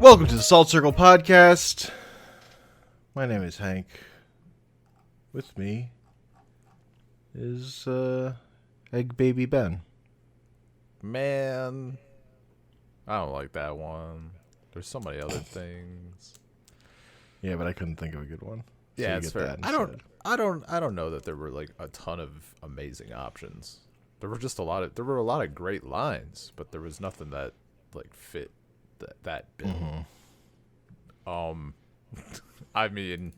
Welcome to the Salt Circle Podcast. My name is Hank. With me is Egg Baby Ben. Man, I don't like that one. There's so many other things. Yeah, but I couldn't think of a good one. So Yeah, you it's get fair. that I don't know that there were like a ton of amazing options. There were just a lot of great lines, but there was nothing that like fit that bill. I mean,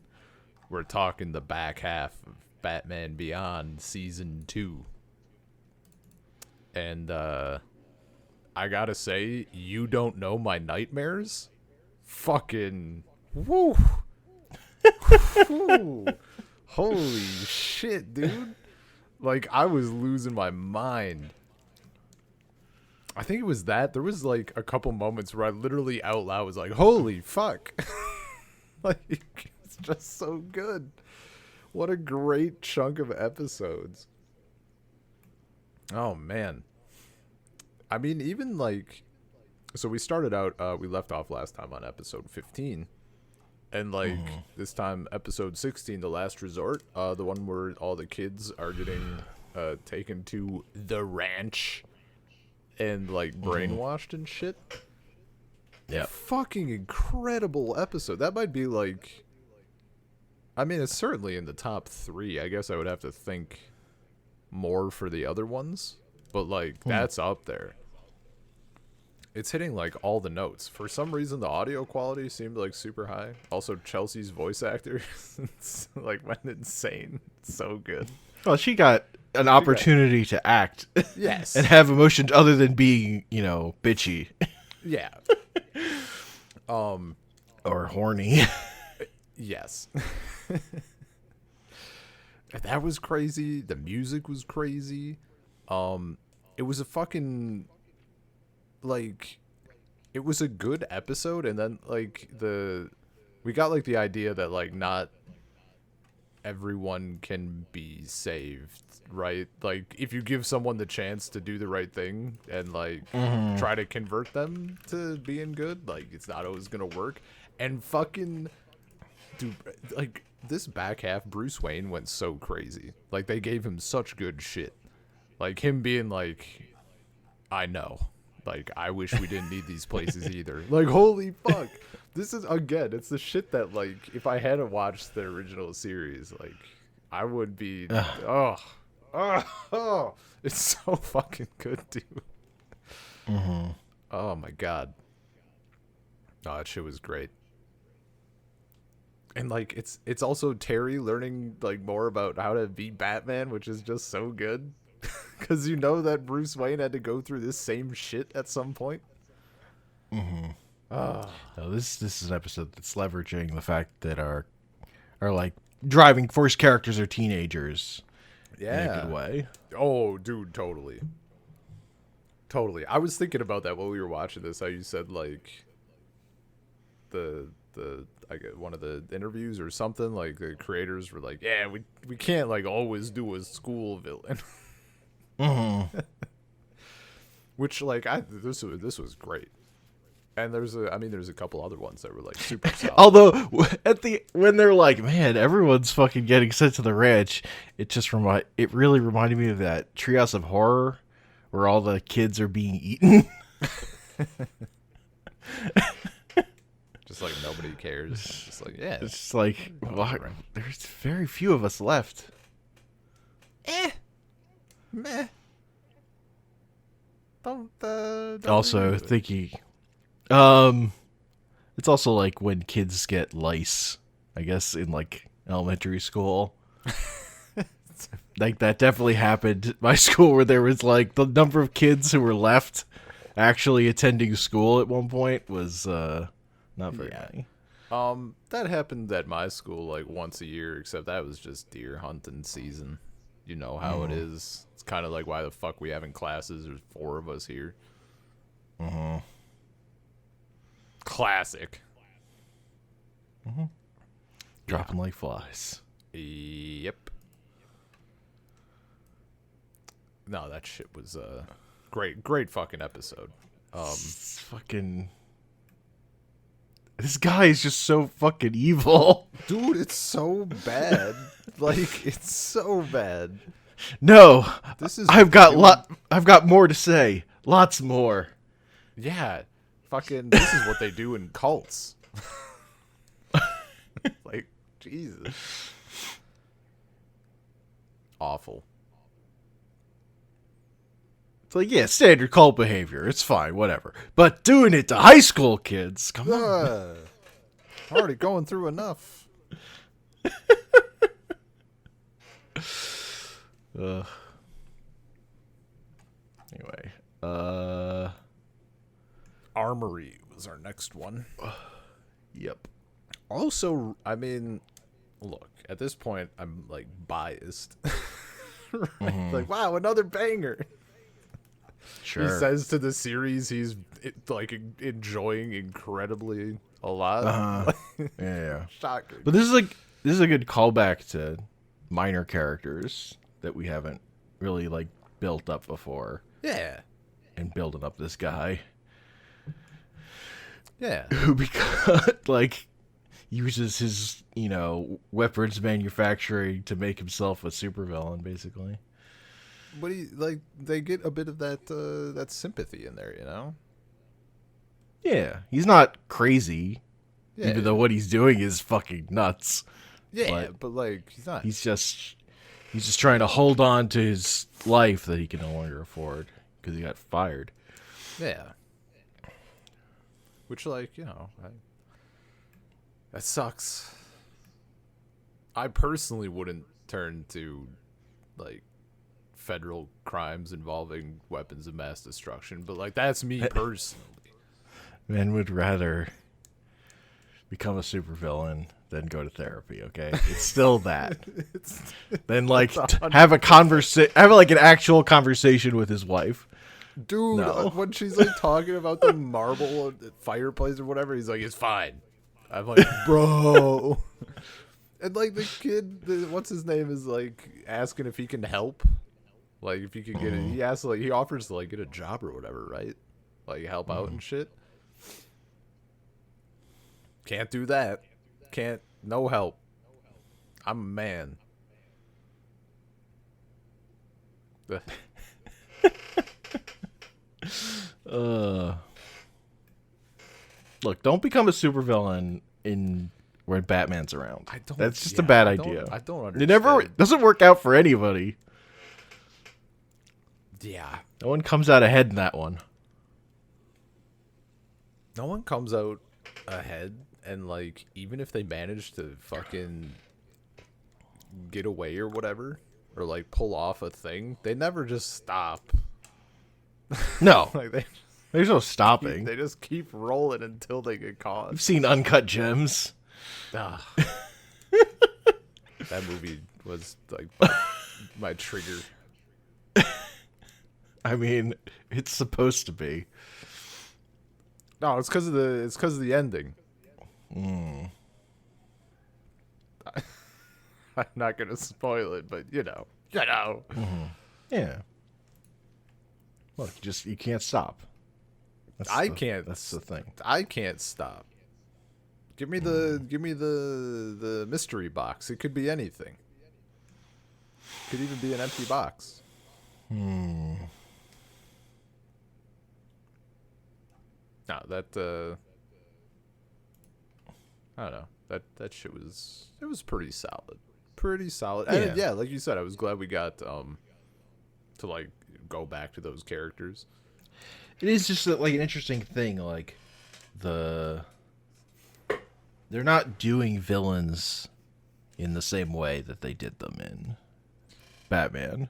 we're talking the back half of Batman Beyond season 2. And I gotta say, You Don't Know My Nightmares? Fucking woo. Woo. Holy shit, dude. Like, I was losing my mind. I think it was that. There was like a couple moments where I literally out loud was like, holy fuck. Like, it's just so good. What a great chunk of episodes. Oh, man. I mean, even like, so we started out, we left off last time on episode 15. And like this time, episode 16, The Last Resort, the one where all the kids are getting taken to the ranch and like brainwashed and shit. Yeah. Fucking incredible episode. That might be like, I mean, it's certainly in the top 3. I guess I would have to think more for the other ones, but like that's up there. It's hitting like all the notes. For some reason, the audio quality seemed like super high. Also, Chelsea's voice actor like went insane. It's so good. Well, she got an opportunity to act. Yes. And have emotions other than being, bitchy. Yeah. Or horny. Yes. That was crazy. The music was crazy. It was a fucking like, it was a good episode, and then like we got like the idea that like not everyone can be saved, right? Like, if you give someone the chance to do the right thing and like try to convert them to being good, like it's not always gonna work. And fucking dude, like this back half, Bruce Wayne went so crazy. Like, they gave him such good shit. Like him being like, I know. Like, I wish we didn't need these places either. Like, holy fuck. This is, again, it's the shit that, like, if I hadn't watched the original series, like, I would be, oh, it's so fucking good, dude. Oh, my God. Oh, that shit was great. And, like, it's also Terry learning, like, more about how to be Batman, which is just so good. Because you know that Bruce Wayne had to go through this same shit at some point. No, this is an episode that's leveraging the fact that our like driving force characters are teenagers. Yeah. In a good way. Oh, dude, totally. I was thinking about that while we were watching this. How you said like I get one of the interviews or something, like the creators were like, yeah, we can't like always do a school villain. Which like this was great. And there's a couple other ones that were like super solid. Although when they're like, man, everyone's fucking getting sent to the ranch, it really reminded me of that Treehouse of Horror where all the kids are being eaten. Just like nobody cares. Just like, yeah. It's just like, well, there's very few of us left. Meh. Don't Also thinking, it's also like when kids get lice, I guess, in like elementary school. Like that definitely happened at my school, where there was like the number of kids who were left actually attending school at one point was not very many. That happened at my school like once a year, except that was just deer hunting season. You know how it is. It's kind of like why the fuck we having classes. There's 4 of us here. Classic. Dropping like flies. Yep. No, that shit was great fucking episode. It's fucking This guy is just so fucking evil. Dude, it's so bad. Like, it's so bad. No, This is I've got more to say. Lots more. Yeah. Fucking, this is what they do in cults. Like, Jesus. Awful. It's like, yeah, standard cult behavior. It's fine, whatever. But doing it to high school kids, come on. Already going through enough. Anyway, Armory was our next one. yep. Also, I mean, look, at this point, I'm like biased. Right? Like, wow, another banger. Sure. He says to the series he's like enjoying incredibly a lot. Yeah. Shocking. But this is a good callback to minor characters that we haven't really like built up before. Yeah. And building up this guy. Yeah. Who like uses his, weapons manufacturing to make himself a supervillain, basically. But they get a bit of that sympathy in there, you know? Yeah. He's not crazy. Yeah. Even though what he's doing is fucking nuts. Yeah, but like he's not. He's just trying to hold on to his life that he can no longer afford because he got fired. Yeah. Which, like, that sucks. I personally wouldn't turn to, like, federal crimes involving weapons of mass destruction, but, like, that's me personally. Men would rather become a supervillain than go to therapy, okay? It's still that. Then, like, have like, an actual conversation with his wife. Dude, when she's like talking about the marble fireplace or whatever, he's like, it's fine. I'm like, bro. And like the kid, what's his name, is like asking if he can help. Like if he could get it. He asks, like, he offers to like get a job or whatever, right? Like help out and shit. Can't do that. Can't, no help. I'm a man. Look, don't become a supervillain when Batman's around. That's just a yeah, bad I don't- idea. I don't understand. It never doesn't work out for anybody. Yeah. No one comes out ahead in that one. No one comes out ahead, and like even if they manage to fucking get away or whatever, or like pull off a thing, they never just stop. No, Like there's no stopping. they just keep rolling until they get caught. I've seen Uncut Gems. Ah. That movie was like my trigger. I mean, it's supposed to be. No, it's because of the ending. I'm not gonna spoil it, but you know. Yeah. Look, you can't stop. I can't. That's the thing. I can't stop. Give me the mystery box. It could be anything. Could even be an empty box. No, that I don't know. That shit was pretty solid. Pretty solid. Yeah. And yeah, like you said, I was glad we got to like go back to those characters. It is just like an interesting thing. Like they're not doing villains in the same way that they did them in Batman.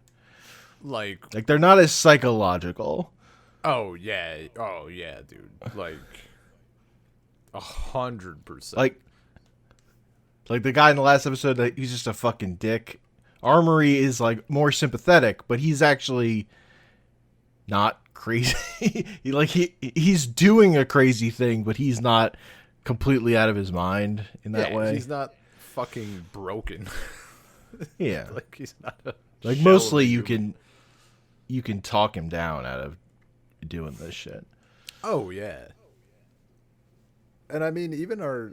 Like they're not as psychological. oh yeah, dude. Like 100%. Like the guy in the last episode, that he's just a fucking dick. Armory is like more sympathetic, but he's actually not crazy. He's doing a crazy thing, but he's not completely out of his mind in that way. He's not fucking broken. Yeah. Like he's not a Like shell mostly of a you human. can talk him down out of doing this shit. Oh yeah. And I mean, even our,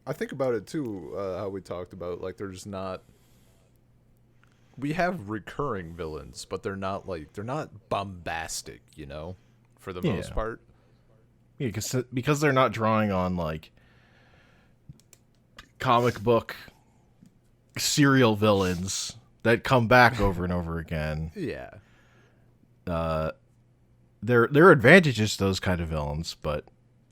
I think about it too. How we talked about like there's not. We have recurring villains, but they're not bombastic, for the most Yeah. part. Yeah, because they're not drawing on like comic book serial villains that come back over and over again. Yeah. There are advantages to those kind of villains, but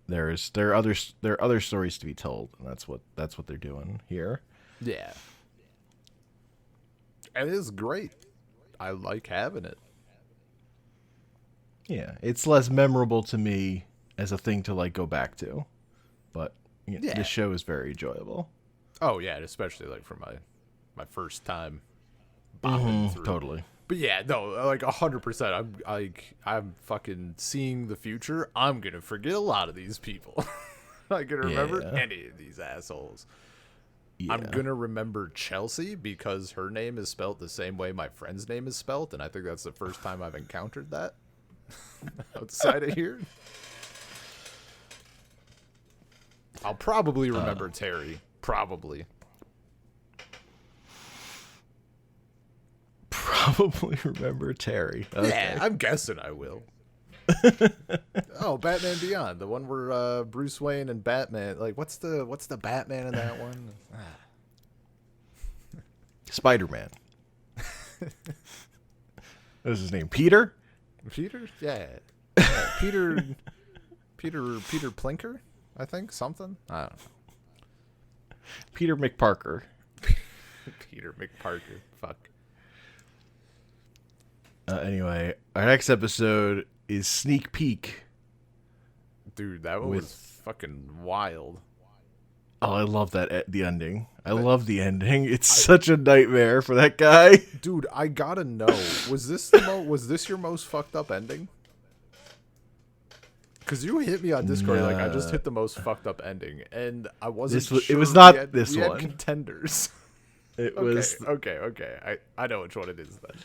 there are other stories to be told, and that's what they're doing here. Yeah. And it is great. I like having it. Yeah, it's less memorable to me as a thing to like go back to, but Yeah. the show is very enjoyable. Oh yeah, and especially like for my first time bopping through. Totally. But yeah, no, like 100%. I'm fucking seeing the future. I'm gonna forget a lot of these people. Not gonna remember any of these assholes. Yeah. I'm gonna remember Chelsea because her name is spelt the same way my friend's name is spelt, and I think that's the first time I've encountered that outside of here. I'll probably remember Terry. Probably. Probably remember Terry. Okay. Yeah, I'm guessing I will. Oh, Batman Beyond, the one where Bruce Wayne and Batman, like what's the Batman in that one? Spider-Man. What is his name? Peter? Peter? Yeah. Peter Plinker, I think, something. I don't know. Peter McParker. Peter McParker. Fuck. Anyway, our next episode is Sneak Peek. Dude, that one was fucking wild. Oh, I love the ending. I love the ending. It's such a nightmare for that guy. Dude, I gotta know. Was this your most fucked up ending? Because you hit me on Discord like I just hit the most fucked up ending, and I wasn't sure. It was not we had one. Contenders. It was okay. I know which one it is then.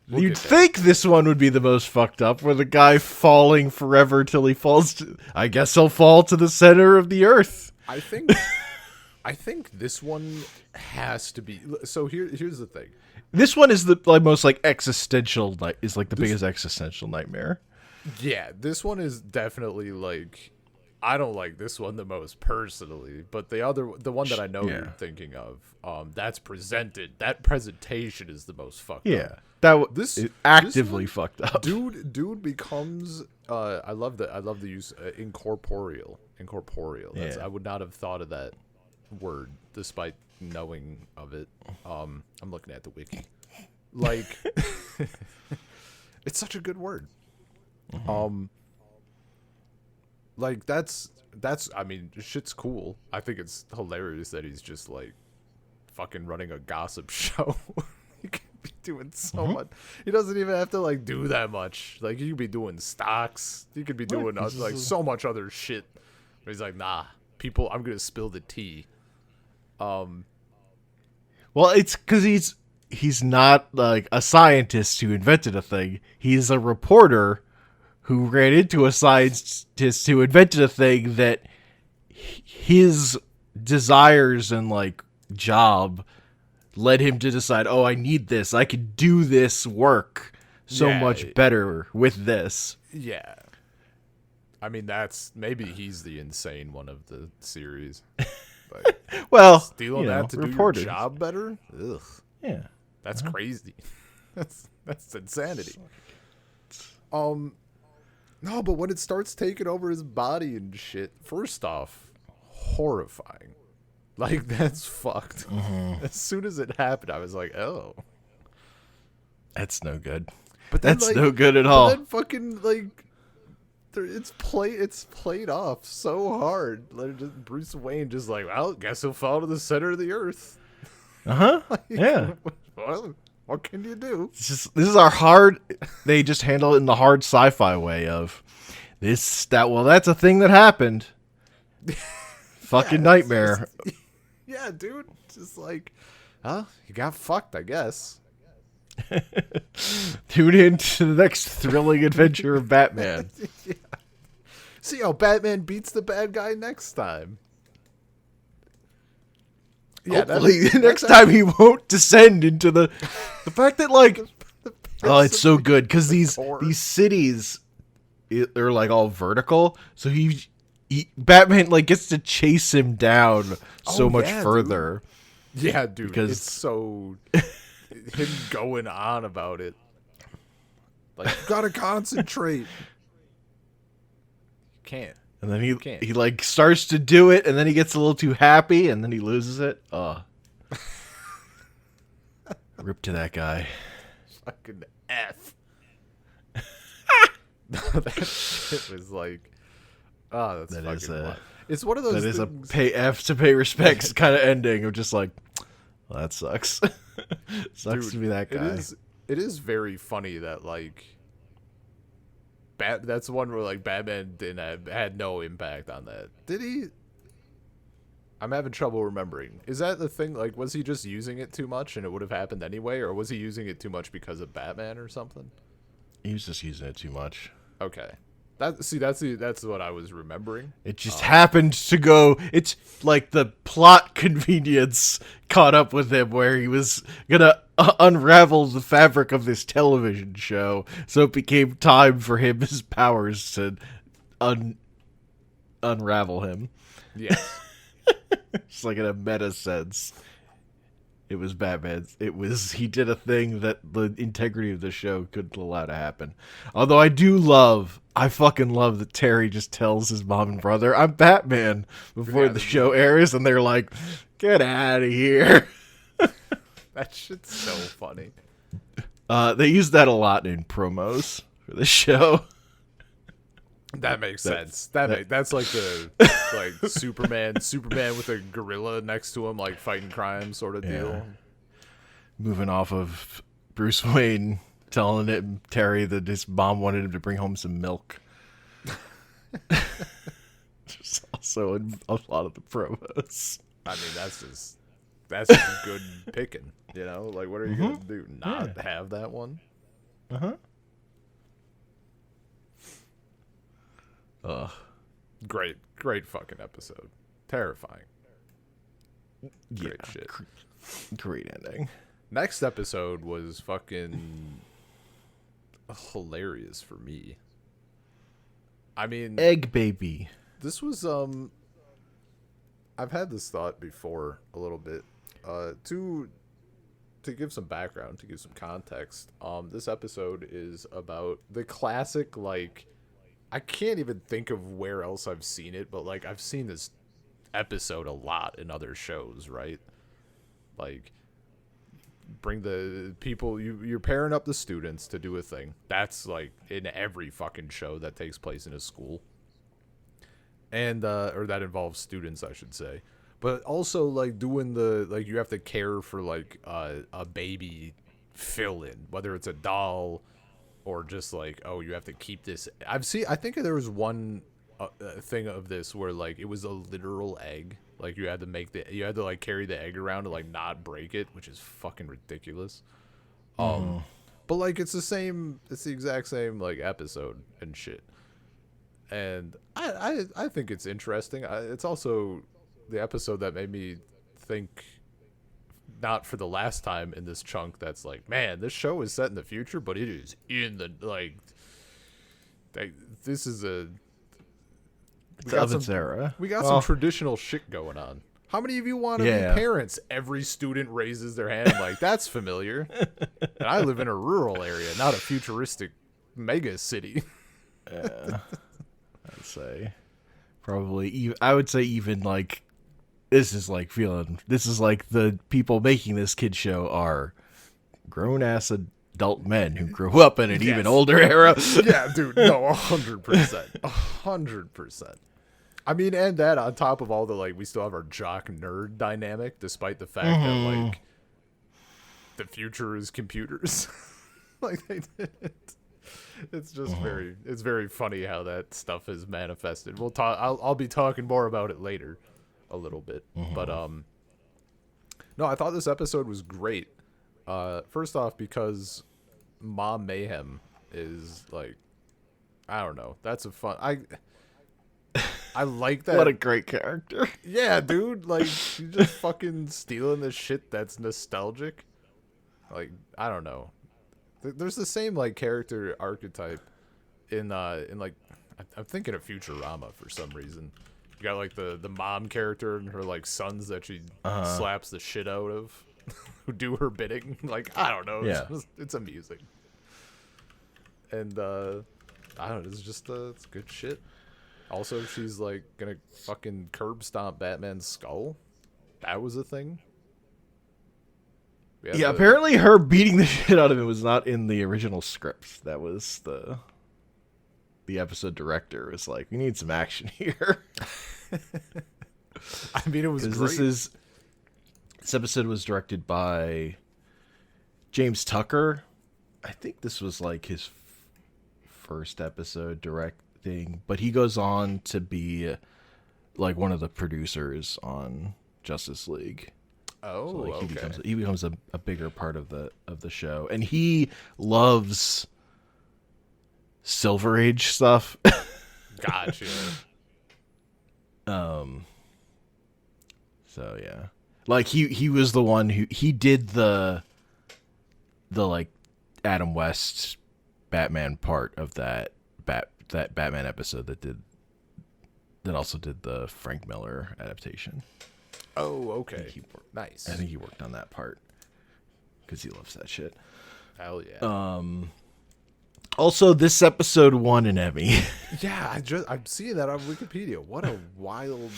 You'd think this one would be the most fucked up, where the guy falling forever till he falls. I guess he'll fall to the center of the earth. I think this one has to be. So here's the thing. This one is the most existential. Is the biggest existential nightmare. Yeah, this one is definitely like. I don't like this one the most personally, but the one that I know you're thinking of, that's presented. That presentation is the most fucked up. Yeah. This is actively fucked up. Dude becomes I love the use incorporeal. That's, I would not have thought of that word despite knowing of it. I'm looking at the wiki. Like it's such a good word. Mm-hmm. Like that's I mean, shit's cool. I think it's hilarious that he's just like fucking running a gossip show. He could be doing so much. He doesn't even have to like do that much. Like he could be doing stocks. He could be doing like so much other shit. But he's like, nah, people, I'm gonna spill the tea. Well, it's because he's not like a scientist who invented a thing. He's a reporter who ran into a scientist who invented a thing that his desires and like job led him to decide, oh, I need this. I could do this work so much better with this. Yeah. I mean, maybe he's the insane one of the series. Like, well, stealing that to reporters. Do your job better? Ugh. Yeah. That's crazy. That's insanity. No, but when it starts taking over his body and shit, first off, horrifying. Like, that's fucked. As soon as it happened, I was like, oh. That's no good. But then, that's no good at all. But then fucking, like, it's played off so hard. Like, Bruce Wayne just like, well, guess he'll fall to the center of the earth. Uh-huh. Like, yeah. Well, what can you do? This is our hard. They just handle it in the hard sci-fi way of that's a thing that happened. Fucking nightmare. Yeah, dude. Just like, huh? You got fucked, I guess. Tune in to the next thrilling adventure of Batman. Yeah. See how Batman beats the bad guy next time. Yeah, hopefully next time he won't descend into the fact that like oh, it's so good because these cities they're like all vertical, so he Batman like gets to chase him down so much further. Dude. Yeah, dude, because it's so him going on about it. Like, you gotta concentrate. You can't. And then he like starts to do it, and then he gets a little too happy, and then he loses it. Rip to that guy. Fucking F. That shit was like, oh, that's fucking it's one of those. That is things. A pay F to pay respects kind of ending of just like, well, that sucks. Sucks to be that guy. It is very funny that like, that's one where like Batman had no impact on that. Did he? I'm having trouble remembering. Is that the thing? Like, was he just using it too much and it would have happened anyway, or was he using it too much because of Batman or something? He was just using it too much. Okay. That's what I was remembering. It just happened to go. It's like the plot convenience caught up with him, where he was gonna unravel the fabric of this television show, so it became time for his powers to unravel him. Yes. It's like in a meta sense. It was Batman. He did a thing that the integrity of the show couldn't allow to happen. Although I fucking love that Terry just tells his mom and brother, I'm Batman, before the show airs, and they're like, get out of here. That shit's so funny. They use that a lot in promos for the show. That makes sense. That's like the Superman with a gorilla next to him, like fighting crime sort of deal. Moving off of Bruce Wayne telling Terry that his mom wanted him to bring home some milk. There's also in a lot of the promos. I mean, that's just good picking. You know, like what are you gonna do? Not have that one? Great fucking episode. Terrifying. Great shit. Great ending. Next episode was fucking hilarious for me. I mean, Egg Baby. This was I've had this thought before a little bit. To give some background, to give some context, this episode is about the classic, like, I can't even think of where else I've seen it, but like I've seen this episode a lot in other shows, right? Like, bring the people, you're pairing up the students to do a thing. That's like in every fucking show that takes place in a school, and or that involves students, I should say. But also like doing like you have to care for like a baby fill-in, whether it's a doll or just like, oh, you have to keep this. I think there was one thing of this where like it was a literal egg. Like you had to like carry the egg around to like not break it, which is fucking ridiculous. But like it's the exact same like episode and shit. And I think it's interesting. It's also the episode that made me think, not for the last time in this chunk, that's like, man, this show is set in the future, but it is in the this is of its era. We got some traditional shit going on. How many of you want to be parents? Every student raises their hand. I'm like, that's familiar. And I live in a rural area, not a futuristic mega city. Yeah, I'd say probably. I would say even like this is like the people making this kid show are grown ass adult men who grew up in an even older era. Yeah, dude, no, 100%, 100%. I mean, and that on top of all the like, we still have our jock nerd dynamic, despite the fact that like the future is computers. Like they did it. It's just it's very funny how that stuff is manifested. We'll talk. I'll be talking more about it later, a little bit. But no, I thought this episode was great. First off, because Mom Mayhem is like, I don't know. That's a fun. I like that. What a great character. Yeah, dude. Like, she's just fucking stealing the shit that's nostalgic. Like, I don't know. There's the same like character archetype in like I'm thinking of Futurama for some reason. You got like the mom character and her like sons that she slaps the shit out of, who do her bidding. Like, I don't know. Yeah. It's amusing. And I don't know. It's just it's good shit. Also, she's like gonna fucking curb stomp Batman's skull. That was a thing. Yeah, apparently her beating the shit out of him was not in the original script. That was the episode director was like, we need some action here. I mean, it was great. This episode was directed by James Tucker. I think this was like his first episode directing, but he goes on to be like one of the producers on Justice League. Oh, so, like, okay. He becomes a bigger part of the show, and he loves Silver Age stuff. Gotcha. So yeah, like he was the one who he did the like Adam West Batman part of that Batman episode that also did the Frank Miller adaptation. Oh, okay. Nice. I think he worked on that part because he loves that shit. Hell yeah. Also, this episode won an Emmy. Yeah, I'm seeing that on Wikipedia. What a wild.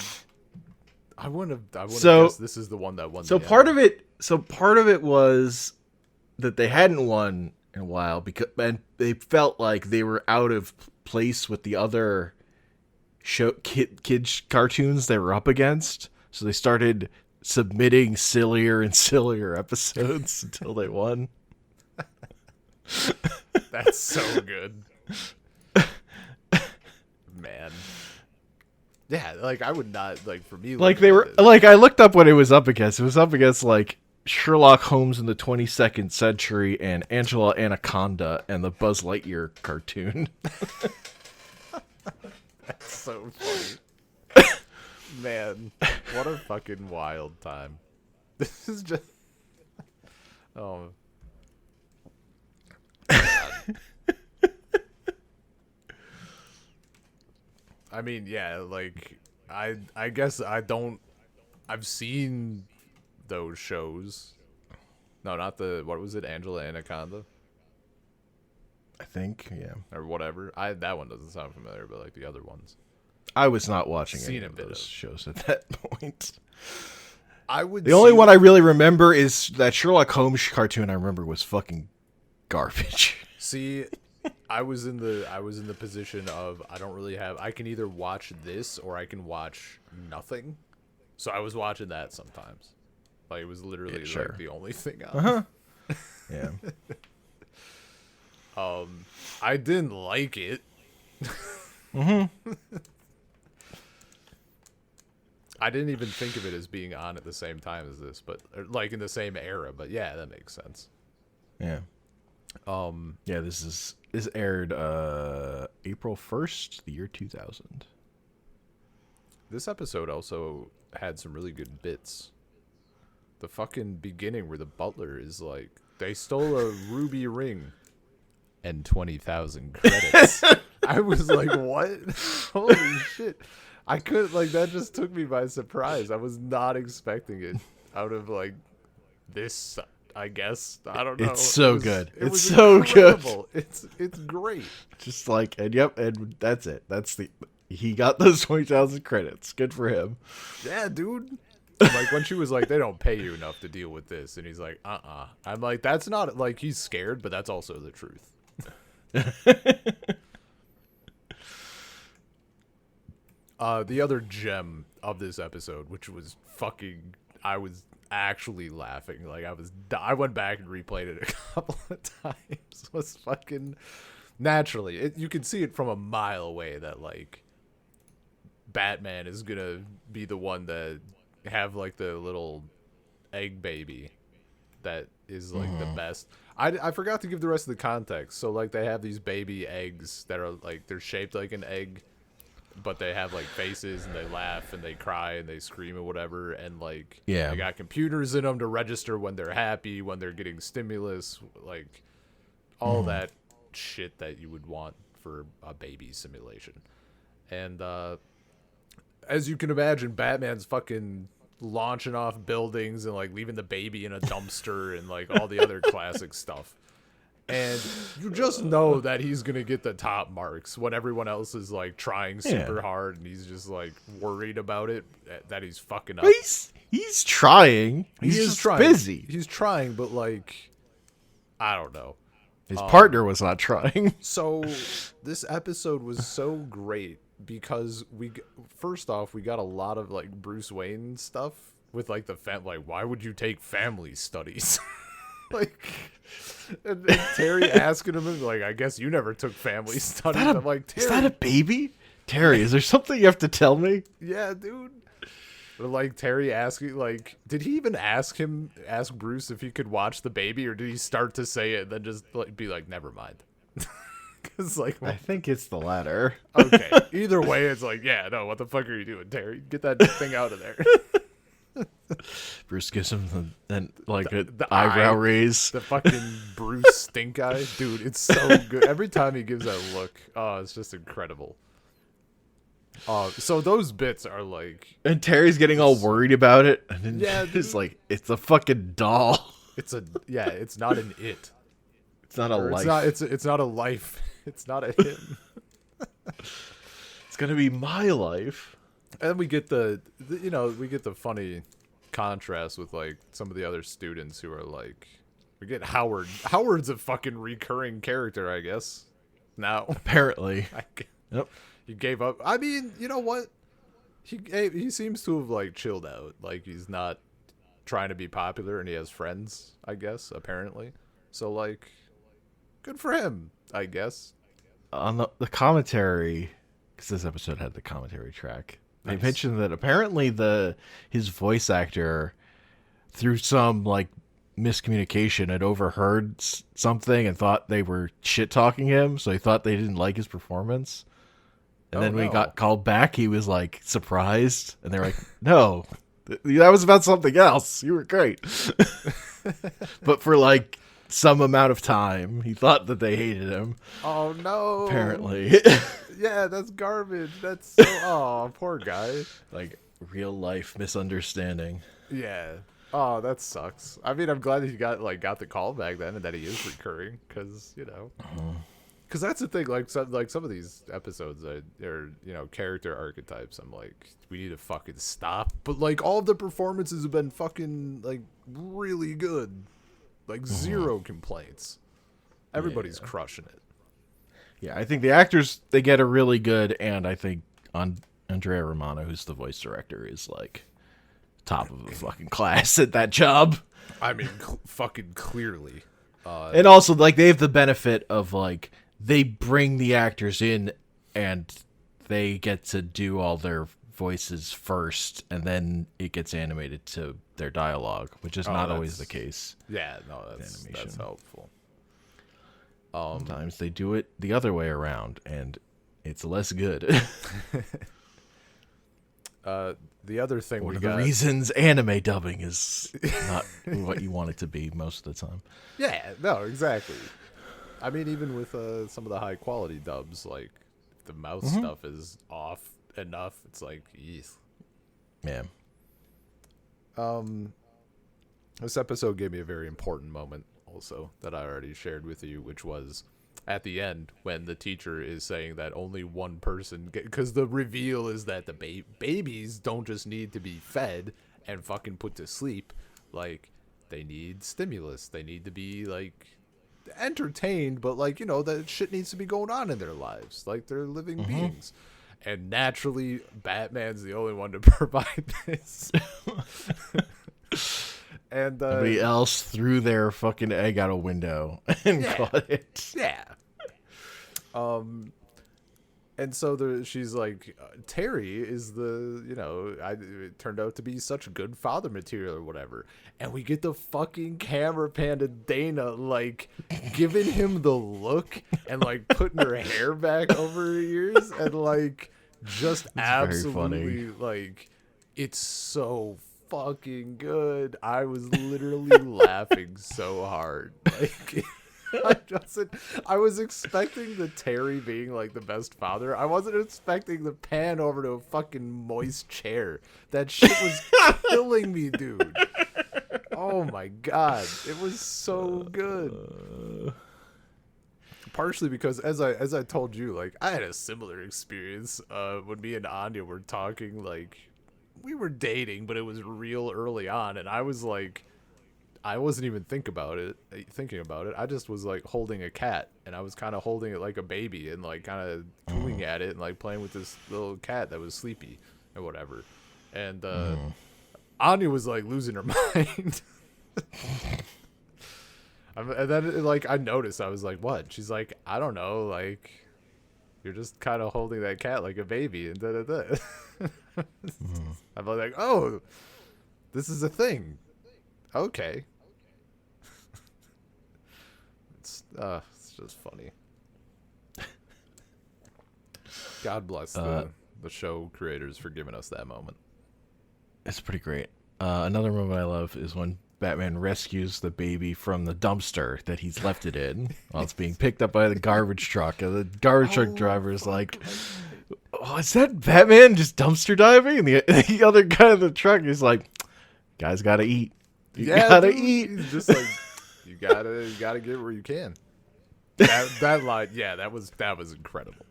I wouldn't have guessed this is the one that won. So part of it was that they hadn't won in a while and they felt like they were out of place with the other kid cartoons they were up against. So they started submitting sillier and sillier episodes until they won. That's so good. Man. Yeah, like I would not like for me like they were like I looked up what it was up against. It was up against like Sherlock Holmes in the 22nd Century and Angela Anaconda and the Buzz Lightyear cartoon. That's so funny. Man, what a fucking wild time. This is just oh. I mean, yeah, like I guess I've seen those shows. No, not what was it, Angela Anaconda? I think, yeah. Or whatever. That one doesn't sound familiar, but like the other ones. I was not watching any of those shows at that point. The only one I really remember is that Sherlock Holmes cartoon I remember was fucking garbage. See, I was in the position of I can either watch this or I can watch nothing. So I was watching that sometimes. Like it was literally like the only thing on. Yeah. I didn't like it. I didn't even think of it as being on at the same time as this, but like in the same era. But yeah, that makes sense. Yeah. Yeah, this aired April 1st, the year 2000. This episode also had some really good bits. The fucking beginning where the butler is like, they stole a ruby ring and 20,000 credits. I was like, what? Holy shit. I couldn't, like, that just took me by surprise. I was not expecting it out of, like, this, I guess. I don't know. It's so good. It's so incredible. good. It's great. Just like, and that's it. He got those 20,000 credits. Good for him. Yeah, dude. Like, when she was like, they don't pay you enough to deal with this. And he's like, I'm like, that's not, like, he's scared, but that's also the truth. The other gem of this episode, which was fucking, I was actually laughing. Like I went back and replayed it a couple of times. Was fucking naturally. You can see it from a mile away that like Batman is gonna be the one to have like the little egg baby that is like the best. I forgot to give the rest of the context. So like they have these baby eggs that are like they're shaped like an egg. but they have like faces and they laugh and they cry and they scream or whatever, and like Yeah. they got computers in them to register when they're happy, when they're getting stimulus, like all that shit that you would want for a baby simulation. And as you can imagine, Batman's fucking launching off buildings and like leaving the baby in a dumpster and like all the other classic stuff. And you just know that he's going to get the top marks when everyone else is like trying super hard and he's just like worried about it, that he's fucking up. He's trying. He's just trying. busy. He's trying, but like, I don't know. His partner was not trying. So this episode was so great because first off, we got a lot of like Bruce Wayne stuff with like like, why would you take family studies? Like, and Terry asking him, like, I guess you never took family studies. I'm like, Terry, is that a baby? Terry, is there something you have to tell me? Yeah, dude. Or like Terry asking, like, did he even ask Bruce if he could watch the baby, or did he start to say it and then just like be like, never mind? Because like, I think it's the latter. Okay. Either way, it's like, yeah, no, what the fuck are you doing, Terry? Get that thing out of there. Bruce gives him the eye, eyebrow raise. The fucking Bruce stink eye. Dude, it's so good. Every time he gives that look, oh, it's just incredible. So those bits are like... And Terry's getting all worried about it. And then it's like, it's a fucking doll. It's not an it. It's not a life. It's not a life. It's not a him. It's going to be my life. And we get the funny contrast with like some of the other students who are like, we get Howard. Howard's a fucking recurring character, I guess. Now, apparently, yep, he gave up. I mean, you know what? He seems to have like chilled out. Like he's not trying to be popular, and he has friends, I guess. Apparently, so like, good for him, I guess. On the commentary, because this episode had the commentary track. They mentioned that apparently his voice actor, through some like miscommunication, had overheard something and thought they were shit talking him, so he thought they didn't like his performance. And then when he got called back, he was like surprised, and they're like, "No, that was about something else. You were great." But for like some amount of time, he thought that they hated him. Oh no! Apparently. Yeah, that's garbage. That's so... Oh, poor guy. Like, real life misunderstanding. Yeah. Oh, that sucks. I mean, I'm glad that he got the call back then and that he is recurring, because, you know... Because that's the thing, like some of these episodes are, you know, character archetypes. I'm like, we need to fucking stop. But, like, all of the performances have been fucking, like, really good. Like, zero complaints. Everybody's crushing it. Yeah, I think the actors, they get a really good, and I think Andrea Romano, who's the voice director, is like top of the fucking class at that job. I mean, fucking clearly. And also, like, they have the benefit of, like, they bring the actors in and they get to do all their voices first, and then it gets animated to their dialogue, which is not always the case. Yeah, no, that's helpful. Sometimes they do it the other way around, and it's less good. The other thing One of the reasons anime dubbing is not what you want it to be most of the time. Yeah, no, exactly. I mean, even with some of the high quality dubs, like the mouth stuff is off enough. It's like, yeesh. Yeah. This episode gave me a very important moment also that I already shared with you, which was at the end when the teacher is saying that only one person, because the reveal is that the babies don't just need to be fed and fucking put to sleep. Like, they need stimulus. They need to be like entertained, but like, you know, that shit needs to be going on in their lives. Like, they're living beings. And naturally, Batman's the only one to provide this. And somebody else threw their fucking egg out a window and caught it. Yeah. And so she's like, Terry is the, you know, it turned out to be such good father material or whatever. And we get the fucking camera pan to Dana, like, giving him the look and, like, putting her hair back over her ears and, like, Just very absolutely like, it's so fucking good. I was literally laughing so hard. Like, I was expecting the Terry being like the best father. I wasn't expecting the pan over to a fucking moist chair. That shit was killing me, dude. Oh my god, it was so good. Partially because, as I told you, like, I had a similar experience when me and Anya were talking. Like, we were dating, but it was real early on, and I was like, I wasn't even thinking about it. I just was like holding a cat, and I was kind of holding it like a baby, and like kind of cooing at it, and like playing with this little cat that was sleepy or whatever. And Anya was like losing her mind. And then, like, I noticed, I was like, what? She's like, I don't know, like, you're just kind of holding that cat like a baby, and da-da-da. I'm like, oh, this is a thing. Okay. It's just funny. God bless the show creators for giving us that moment. It's pretty great. Another moment I love is when Batman rescues the baby from the dumpster that he's left it in while it's being picked up by the garbage truck. And the garbage truck driver is like, oh, is that Batman just dumpster diving? And the other guy in the truck is like, guys gotta eat. You gotta eat. He's just like, you gotta get where you can. That line, yeah, that was incredible.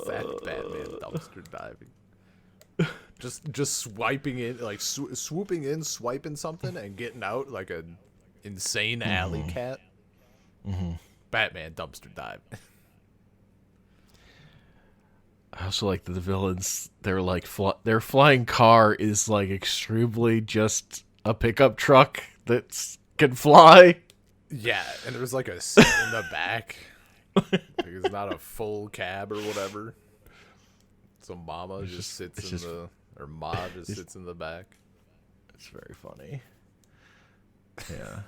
That Batman dumpster diving. Just swiping in, like swooping in, swiping something, and getting out like an insane alley cat. Batman dumpster dive. I also like that the villains. They're like their flying car is like extremely just a pickup truck that can fly. Yeah, and there's like a seat in the back. Like, it's not a full cab or whatever. So Mama just sits in the. Or Ma just sits in the back. It's very funny. Yeah.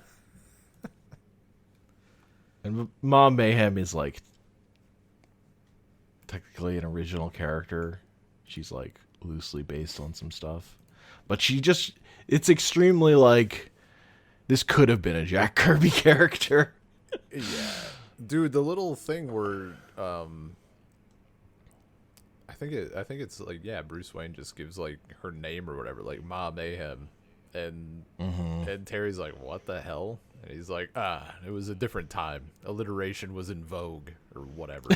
And Mom Mayhem is like technically an original character. She's like loosely based on some stuff. But it's extremely like, this could have been a Jack Kirby character. Yeah. Dude, the little thing where I think it's like, yeah, Bruce Wayne just gives like her name or whatever, like Ma Mayhem, and Terry's like, what the hell? And he's like, it was a different time. Alliteration was in vogue or whatever.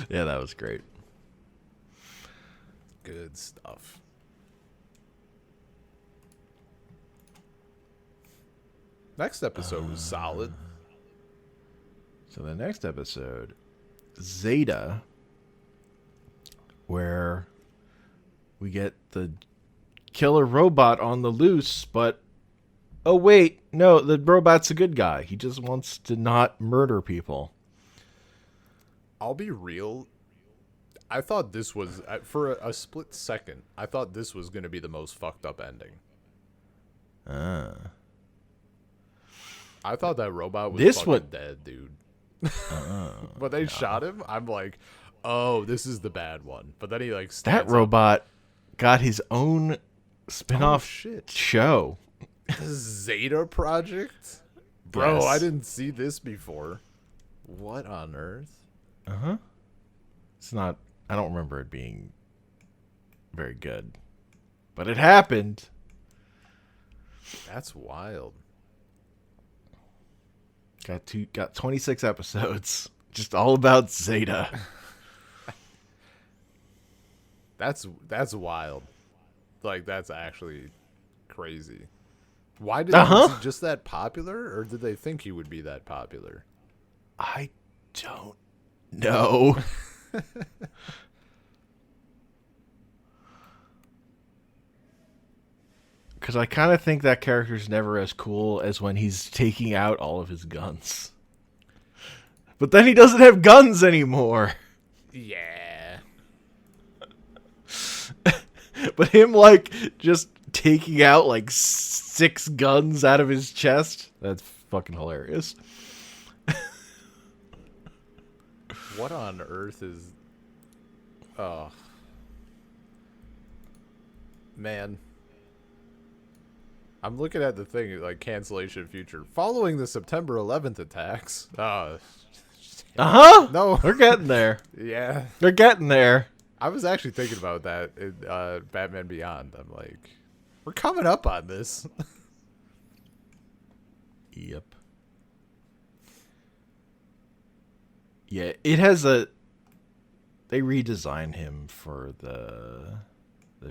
Yeah, that was great. Good stuff. Next episode was solid. So the next episode, Zeta, where we get the killer robot on the loose, but oh wait, no, the robot's a good guy. He just wants to not murder people. I'll be real. I thought this was, for a split second, I thought this was going to be the most fucked up ending. I thought that robot was fucking dead, dude. But they shot him. I'm like, oh, this is the bad one. But then he like that robot got his own spin-off show. The Zeta Project? Bro, Yes. I didn't see this before. What on earth? It's not, I don't remember it being very good. But it happened. That's wild. Got 26 episodes. Just all about Zeta. That's wild. Like, that's actually crazy. Why did was he just that popular, or did they think he would be that popular? I don't know. Because I kind of think that character's never as cool as when he's taking out all of his guns. But then he doesn't have guns anymore. Yeah. But him, like, just taking out, like, 6 guns out of his chest, that's fucking hilarious. What on earth is... Oh. Man. I'm looking at the thing, like, cancellation future. Following the September 11th attacks. Uh-huh. No. We're getting there. Yeah. They're getting there. I was actually thinking about that in Batman Beyond. I'm like, we're coming up on this. Yep. Yeah, it has a... They redesigned him for the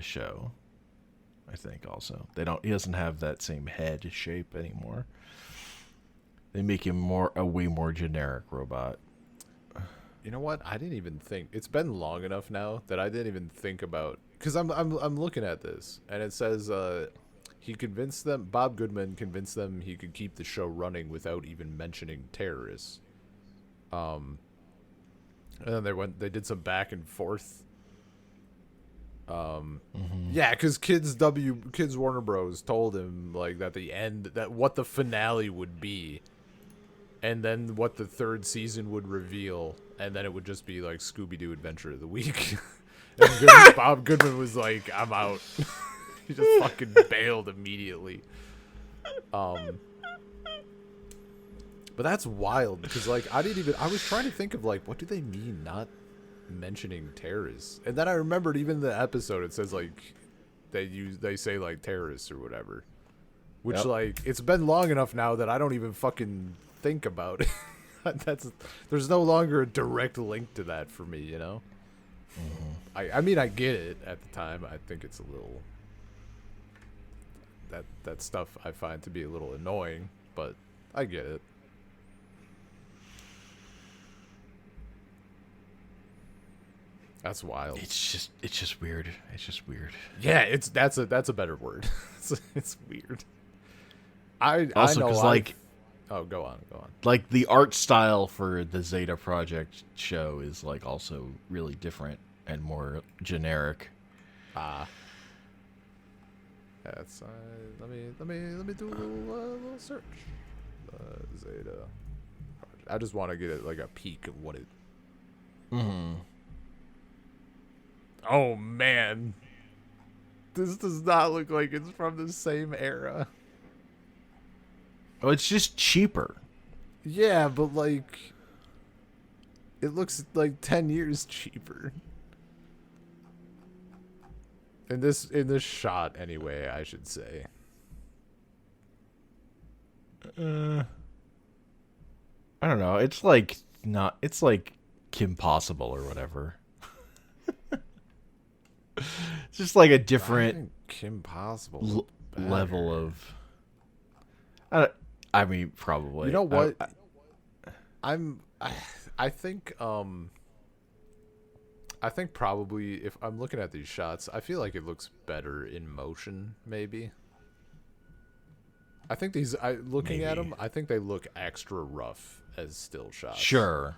show, I think, also. He doesn't have that same head shape anymore. They make him a way more generic robot. You know what? I didn't even think. It's been long enough now that I didn't even think about, because I'm looking at this and it says he convinced them. Bob Goodman convinced them he could keep the show running without even mentioning terrorists. And then they did some back and forth. Yeah, because Kids Warner Bros. Told him like that what the finale would be, and then what the third season would reveal. And then it would just be like Scooby-Doo Adventure of the Week. And Bob Goodman was like, I'm out. He just fucking bailed immediately. But that's wild because like I was trying to think of like what do they mean not mentioning terrorists? And then I remembered even the episode it says like they say like terrorists or whatever. Which like it's been long enough now that I don't even fucking think about it. There's no longer a direct link to that for me, you know. I mean I get it at the time. I think it's a little that stuff I find to be a little annoying, but I get it. That's wild. It's just weird. It's just weird. Yeah, that's a better word. It's weird. I know like. Oh, go on. Like, the art style for the Zeta Project show is, like, also really different and more generic. That's let me do a little search. Zeta Project. I just want to get like a peek of what it. Oh man, this does not look like it's from the same era. Oh, it's just cheaper. Yeah, but like, it looks like 10 years cheaper. In this shot, anyway, I should say. I don't know. It's like not. It's like Kim Possible or whatever. It's just like a different Kim Possible level of. I mean, probably. You know what? I think probably if I'm looking at these shots, I feel like it looks better in motion. Maybe. I think looking at them, I think they look extra rough as still shots. Sure.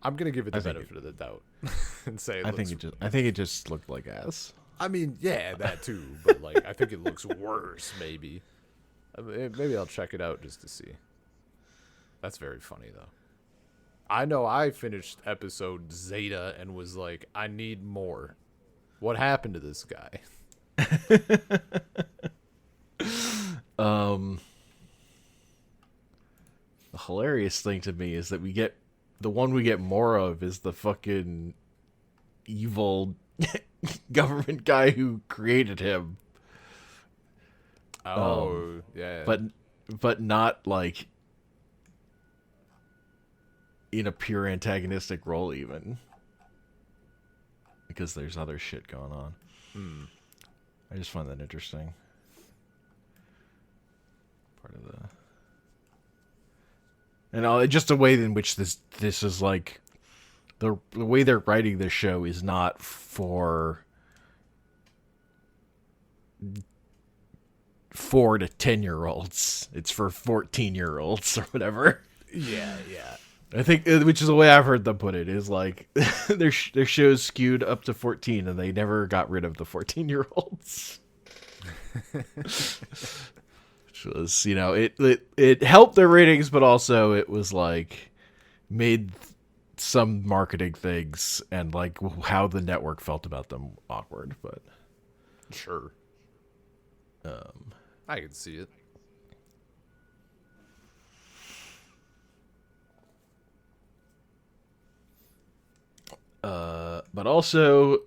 I'm gonna give it the benefit of the doubt and say I think it just looked like ass. I mean, yeah, that too, but like I think it looks worse. Maybe I'll check it out just to see. That's very funny though. I know I finished episode Zeta and was like, I need more. What happened to this guy? The hilarious thing to me is that the one we get more of is the fucking evil government guy who created him. Oh, yeah. But not like in a pure antagonistic role even. Because there's other shit going on. I just find that interesting. Part of the... And just the way in which this is like... The way they're writing this show is not for 4 to 10-year-olds. It's for 14-year-olds or whatever. Yeah, yeah. I think, which is the way I've heard them put it, is like their show's skewed up to 14, and they never got rid of the 14-year-olds. Which was, it helped their ratings, but also it was like made some marketing things and like how the network felt about them awkward. But Sure. I can see it. but also,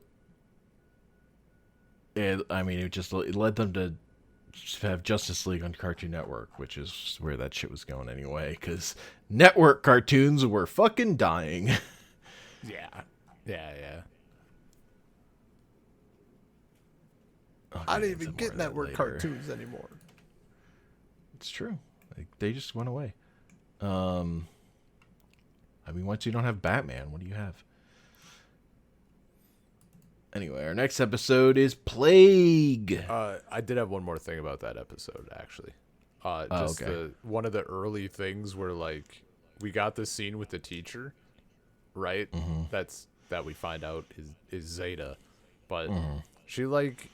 it just it led them to have Justice League on Cartoon Network, which is where that shit was going anyway, because network cartoons were fucking dying. Yeah. Yeah. Okay, I don't some even more get of that network later. cartoons anymore. It's true. They just went away. Once you don't have Batman, what do you have? Anyway, our next episode is Plague. I did have one more thing about that episode, actually. Okay. One of the early things where like we got the scene with the teacher, right? Mm-hmm. That we find out is Zeta, but she like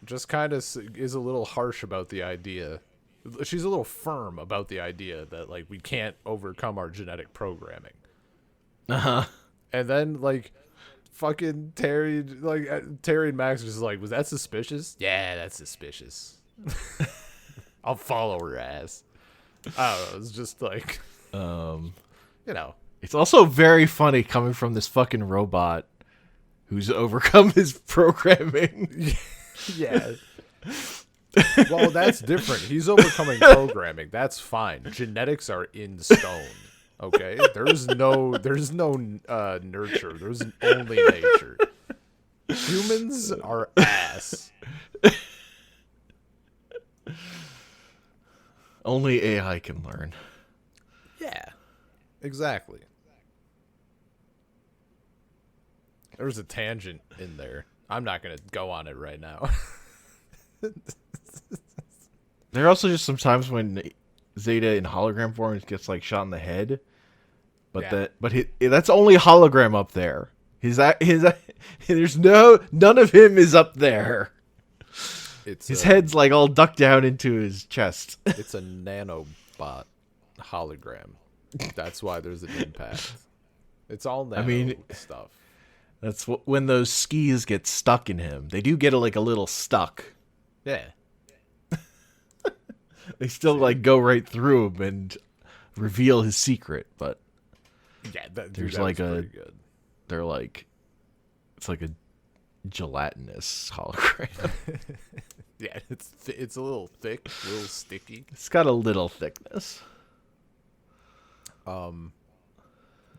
just kind of is a little harsh about the idea. She's a little firm about the idea that like we can't overcome our genetic programming. Uh-huh. And then like fucking Terry and Max are just like, was that suspicious? Yeah, that's suspicious. I'll follow her ass. I don't know. It's just like, you know. It's also very funny coming from this fucking robot who's overcome his programming. Yeah. Well, that's different. He's overcoming programming. That's fine. Genetics are in stone. Okay? There's no nurture. There's only nature. Humans are ass. Only AI can learn. Yeah. Exactly. There's a tangent in there. I'm not going to go on it right now. There are also just some times when Zeta in hologram form gets like shot in the head, but Yeah. that's only hologram up there. There's none of him is up there. His head's like all ducked down into his chest. It's a nanobot hologram. That's why there's an impact. It's all nano stuff. That's when those skis get stuck in him. They do get a little stuck. Yeah. They still like go right through him and reveal his secret, but yeah, there's that like was pretty good. They're like, it's like a gelatinous hologram. Yeah, it's a little thick, a little sticky. It's got a little thickness.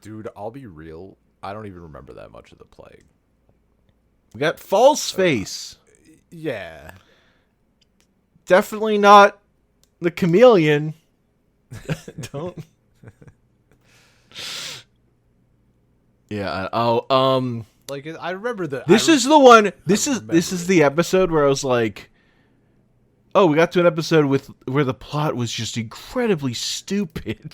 Dude, I'll be real. I don't even remember that much of the Plague. We got False Face. Yeah. Definitely not the chameleon. Don't. Yeah. Like I remember the. This is the one. This is the episode where I was like, oh, we got to an episode where the plot was just incredibly stupid.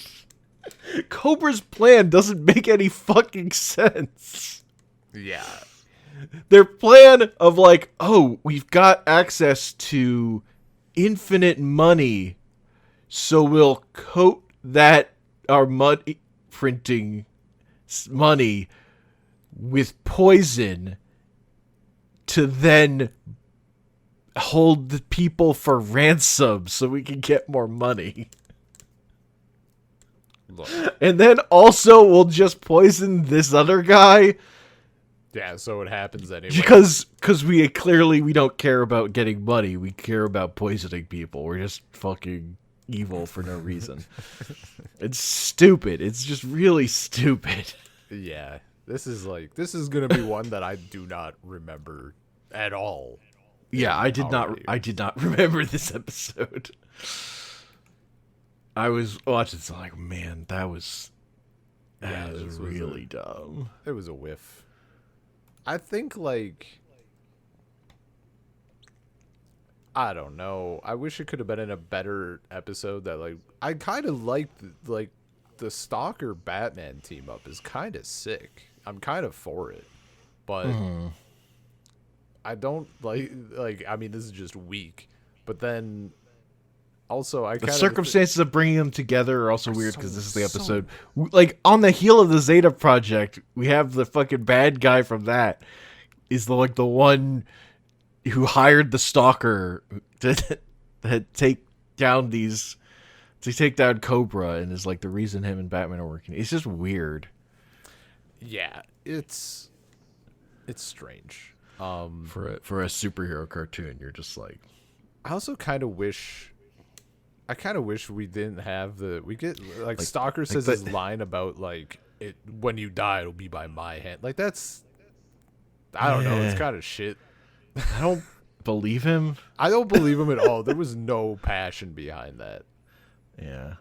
Cobra's plan doesn't make any fucking sense. Yeah. Their plan of like, oh, we've got access to infinite money, so we'll coat that our money printing money with poison to then hold the people for ransom so we can get more money. Look. And then also we'll just poison this other guy. Yeah, so it happens anyway. Because we don't care about getting money. We care about poisoning people. We're just fucking evil for no reason. It's stupid. It's just really stupid. Yeah. This is going to be one that I do not remember at all. Yeah, I did not remember this episode. I was watching so like, man, that was really dumb. It was a whiff. I think like I don't know. I wish it could have been in a better episode that like I kind of liked like the Stalker Batman team up is kind of sick. I'm kind of for it. But I don't like I mean this is just weak. But then Also, I The kind of circumstances of bringing them together are also weird because so- this is the so- episode. Like, on the heel of the Zeta Project, we have the fucking bad guy from that is the one who hired the stalker to take down Cobra, and is like the reason him and Batman are working. It's just weird. Yeah, it's strange. For a superhero cartoon, you're just like, I also kind of wish we didn't have we get like Stalker says his line about like it when you die it'll be by my hand. Like that's I don't know, it's kind of shit. I don't believe him. I don't believe him at all. There was no passion behind that. Yeah.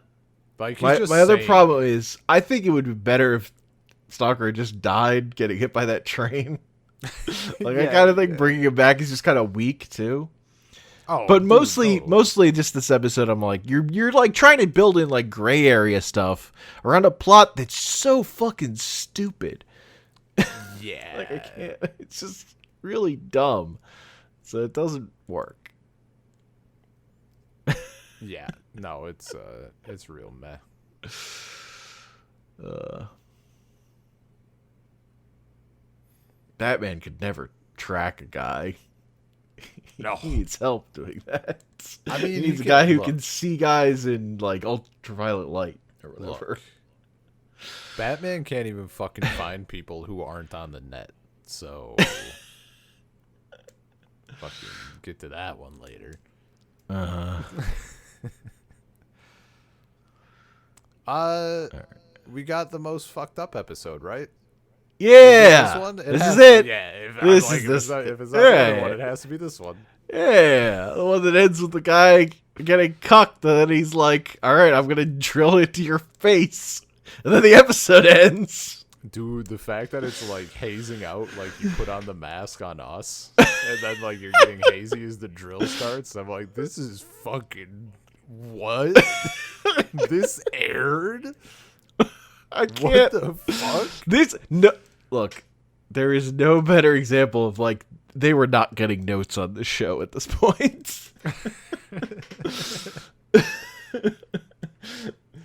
Like My just other saying problem is I think it would be better if Stalker had just died getting hit by that train. Like I kind of think bringing him back is just kind of weak too. Oh, But dude, mostly totally. just this episode, I'm like, you're like trying to build in like gray area stuff around a plot that's so fucking stupid. Yeah. Like I can't. It's just really dumb, so it doesn't work. Yeah. No, it's real meh. Batman could never track a guy. No. He needs help doing that. I mean, he needs a you guy can- who look. can see guys in like ultraviolet light or whatever. Look. Batman can't even fucking find people who aren't on the net. So fucking get to that one later. We got the most fucked up episode, right? Yeah, This one? this has is it. to- yeah, if, This like, is if this. It's not, if it's not the other Yeah. one, it has to be this one. Yeah, the one that ends with the guy getting cucked, and then he's like, "All right, I'm gonna drill into your face," and then the episode ends. Dude, the fact that it's like hazing out, like you put on the mask on us, and then like you're getting hazy as the drill starts. I'm like, this is fucking what? This aired? I What can't. the fuck? This no. Look, there is no better example of like they were not getting notes on the show at this point.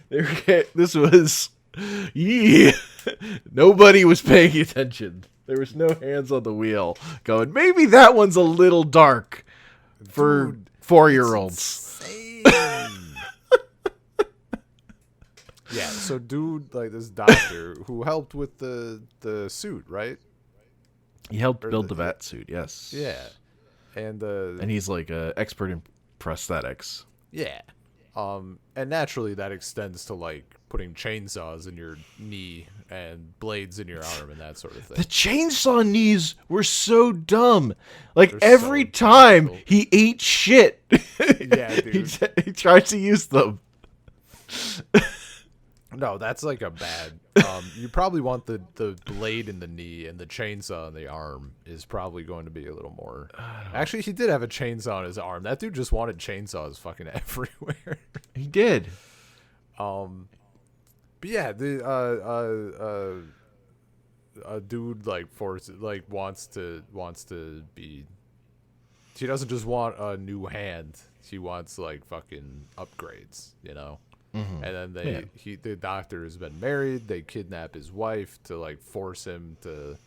This was, yeah. Nobody was paying attention. There was no hands on the wheel going, maybe that one's a little dark for Dude, 4-year-olds. Yeah, so dude, like this doctor who helped with the suit, right? He helped Or build the bat suit, yes. Yeah, and he's like an expert in prosthetics. yeah, and naturally that extends to like putting chainsaws in your knee and blades in your arm and that sort of The thing. chainsaw knees were so dumb. Like They're every so time difficult. he ate shit, Yeah, dude. he tried to use them. No, that's like a bad. You probably want the blade in the knee and the chainsaw in the arm is probably going to be a little more. Actually, he did have a chainsaw on his arm. That dude just wanted chainsaws fucking everywhere. He did. But yeah, the a dude like wants to be. She doesn't just want a new hand. She wants like fucking upgrades, you know. Mm-hmm. And then the doctor has been married. They kidnap his wife to like force him to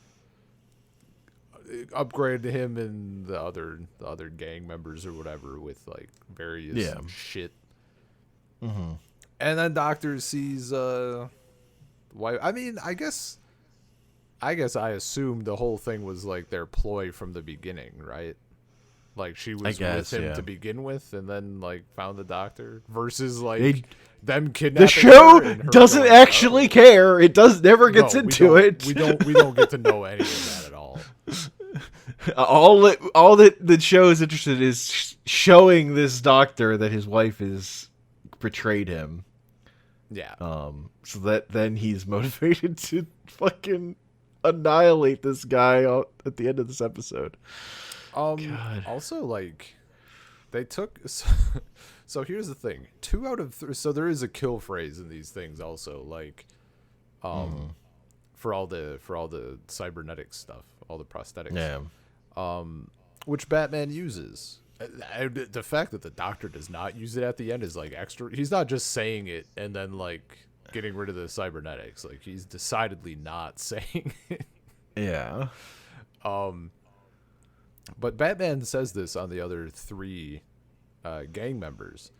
upgrade him and the other gang members or whatever with like various shit. Mm-hmm. And then doctor sees wife. I mean, I guess I assumed the whole thing was like their ploy from the beginning, right? Like she was with him to begin with, and then like found the doctor. Versus like them kidnapping. The show her and her doesn't going, actually care. It never gets into it. We don't get to know any of that at all. All that the show is interested in is showing this doctor that his wife has betrayed him. Yeah. So that then he's motivated to fucking annihilate this guy at the end of this episode. God. Also, like, they took. So here's the thing: 2 out of 3. So there is a kill phrase in these things, also, like, for all the cybernetic stuff, all the prosthetics, Yeah. which Batman uses, The fact that the doctor does not use it at the end is like extra. He's not just saying it and then like getting rid of the cybernetics. Like he's decidedly not saying it. Yeah. But Batman says this on the other 3 gang members,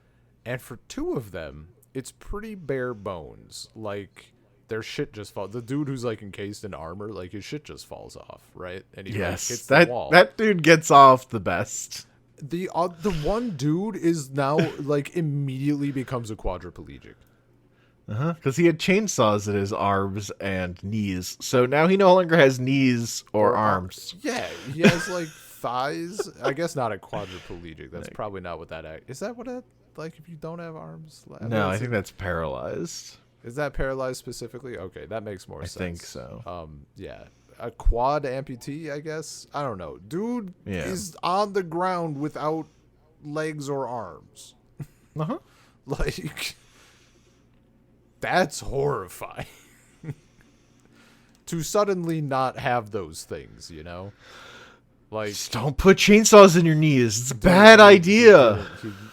and for 2 of them, it's pretty bare bones. Like their shit just falls. The dude who's like encased in armor, like his shit just falls off, right? And he like, hits the wall. That dude gets off the best. The one dude is now like immediately becomes a quadriplegic. Because he had chainsaws in his arms and knees, so now he no longer has knees or arms. Yeah, he has like thighs. I guess not a quadriplegic. That's probably not what that is. That what it like if you don't have arms? No, I think that's paralyzed. Is that paralyzed specifically? Okay, that makes more sense. I think so. Yeah. A quad amputee, I guess. I don't know. Dude is on the ground without legs or arms. Like, that's horrifying. To suddenly not have those things, you know? Like, just don't put chainsaws in your knees. It's a bad idea.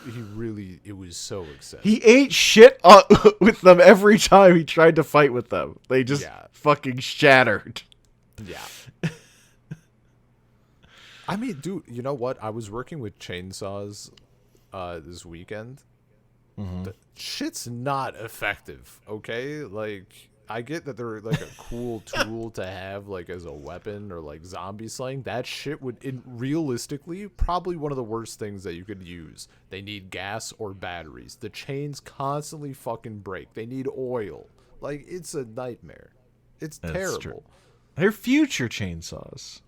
He really, it was so excessive. He ate shit with them every time he tried to fight with them. They just fucking shattered. Yeah. I mean, dude, you know what? I was working with chainsaws this weekend. The shit's not effective, okay? Like, I get that they're like a cool tool to have like as a weapon or like zombie slaying. That shit would realistically probably one of the worst things that you could use. They need gas or batteries. The chains constantly fucking break. They need oil. Like, it's a nightmare. It's terrible. True. They're future chainsaws.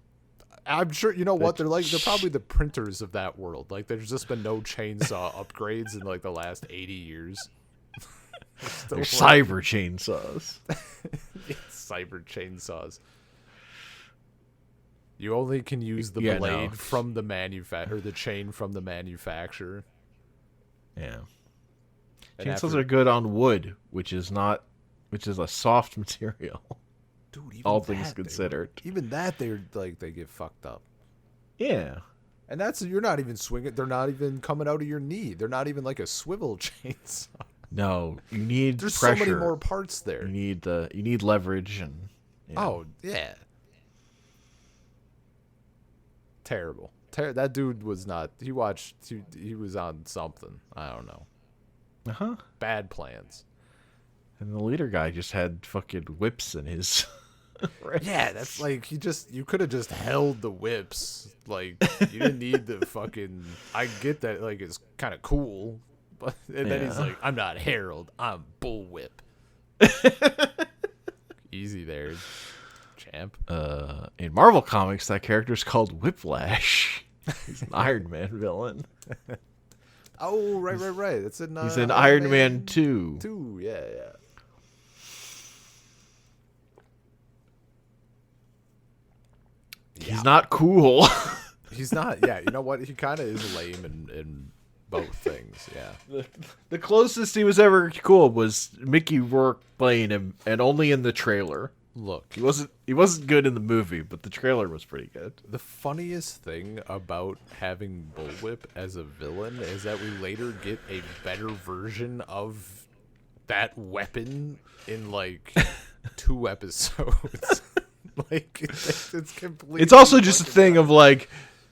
I'm sure, you know what? They're probably the printers of that world. Like, there's just been no chainsaw upgrades in like the last 80 years. They're cyber chainsaws. Cyber chainsaws. You only can use the blade from the manufacturer, or the chain from the manufacturer. Yeah. Chainsaws are good on wood, which is a soft material. Dude, even all things considered. Even that, they get fucked up. Yeah. And you're not even swinging. They're not even coming out of your knee. They're not even like a swivel chainsaw. No, you need There's pressure. So many more parts there. You need leverage and. Oh yeah. Terrible. That dude was not. He was on something. I don't know. Bad plans. And the leader guy just had fucking whips in his. Yeah, that's like you could have just held the whips. Like, you didn't need the fucking. I get that, like, it's kind of cool. And then he's like, I'm not Harold, I'm Bullwhip. Easy there, champ. In Marvel Comics, that character's called Whiplash. He's an Iron Man villain. Oh, right. It's in, he's in Iron Man 2. 2, yeah. He's not cool. He's not, yeah. You know what? He kind of is lame in both things, yeah. The closest he was ever cool was Mickey Rourke playing him, and only in the trailer. Look, he wasn't good in the movie, but the trailer was pretty good. The funniest thing about having Bullwhip as a villain is that we later get a better version of that weapon in like 2 episodes. Like, it's completely. It's also just a thing of like.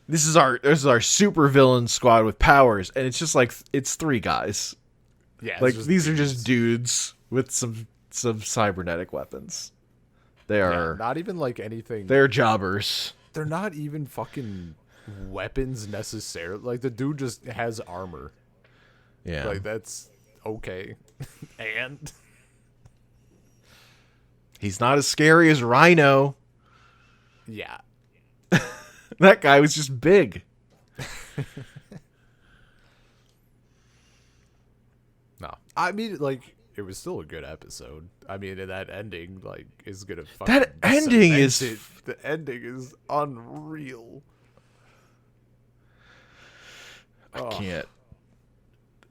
This is our super villain squad with powers, and it's just like it's 3 guys. Yeah, like these are just dudes with some cybernetic weapons. They are not even like anything. They're jobbers. They're not even fucking weapons necessarily. Like, the dude just has armor. Yeah, like that's okay. And he's not as scary as Rhino. Yeah. That guy was just big. No. I mean, like, it was still a good episode. I mean, and that ending, like, is gonna fucking the ending is unreal. I can't.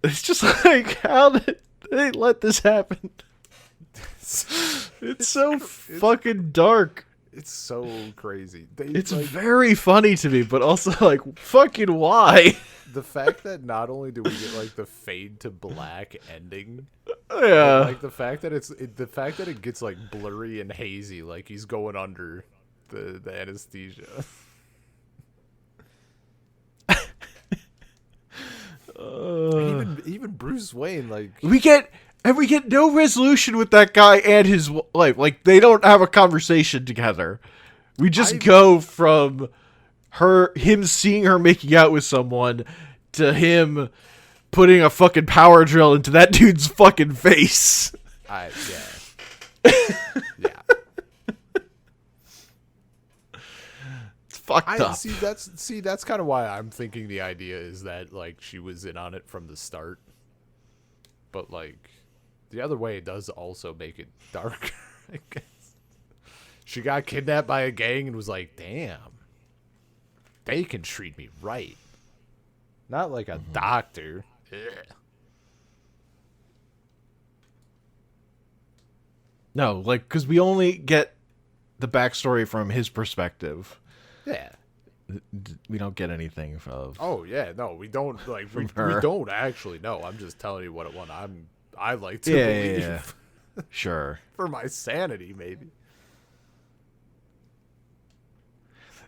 It's just like, how did they let this happen? It's so fucking dark. It's so crazy. It's like, very funny to me, but also like, fucking why? the fact that not only do we get like the fade to black ending, Yeah. but, like the fact that it gets like blurry and hazy, like he's going under the anesthesia. Even Bruce Wayne, like we get no resolution with that guy and his wife. Like they don't have a conversation together. We just go from him seeing her making out with someone to him putting a fucking power drill into that dude's fucking face. Yeah. It's fucked up. That's kind of why I'm thinking the idea is that like she was in on it from the start. But like the other way does also make it darker, I guess. She got kidnapped by a gang and was like, damn, they can treat me right. Not like a doctor. Ugh. No, like, because we only get the backstory from his perspective. Yeah. We don't get anything of. Oh yeah, no, we don't like we don't actually know. I'm just telling you what I like to believe. Yeah. Sure. For my sanity, maybe.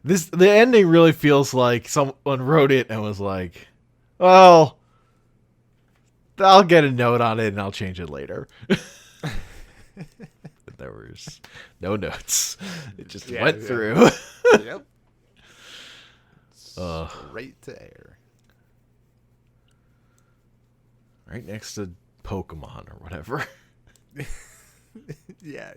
The ending really feels like someone wrote it and was like, well, I'll get a note on it and I'll change it later. There was no notes. It just went through. Yep. Straight to air. Right next to Pokemon or whatever. Yeah.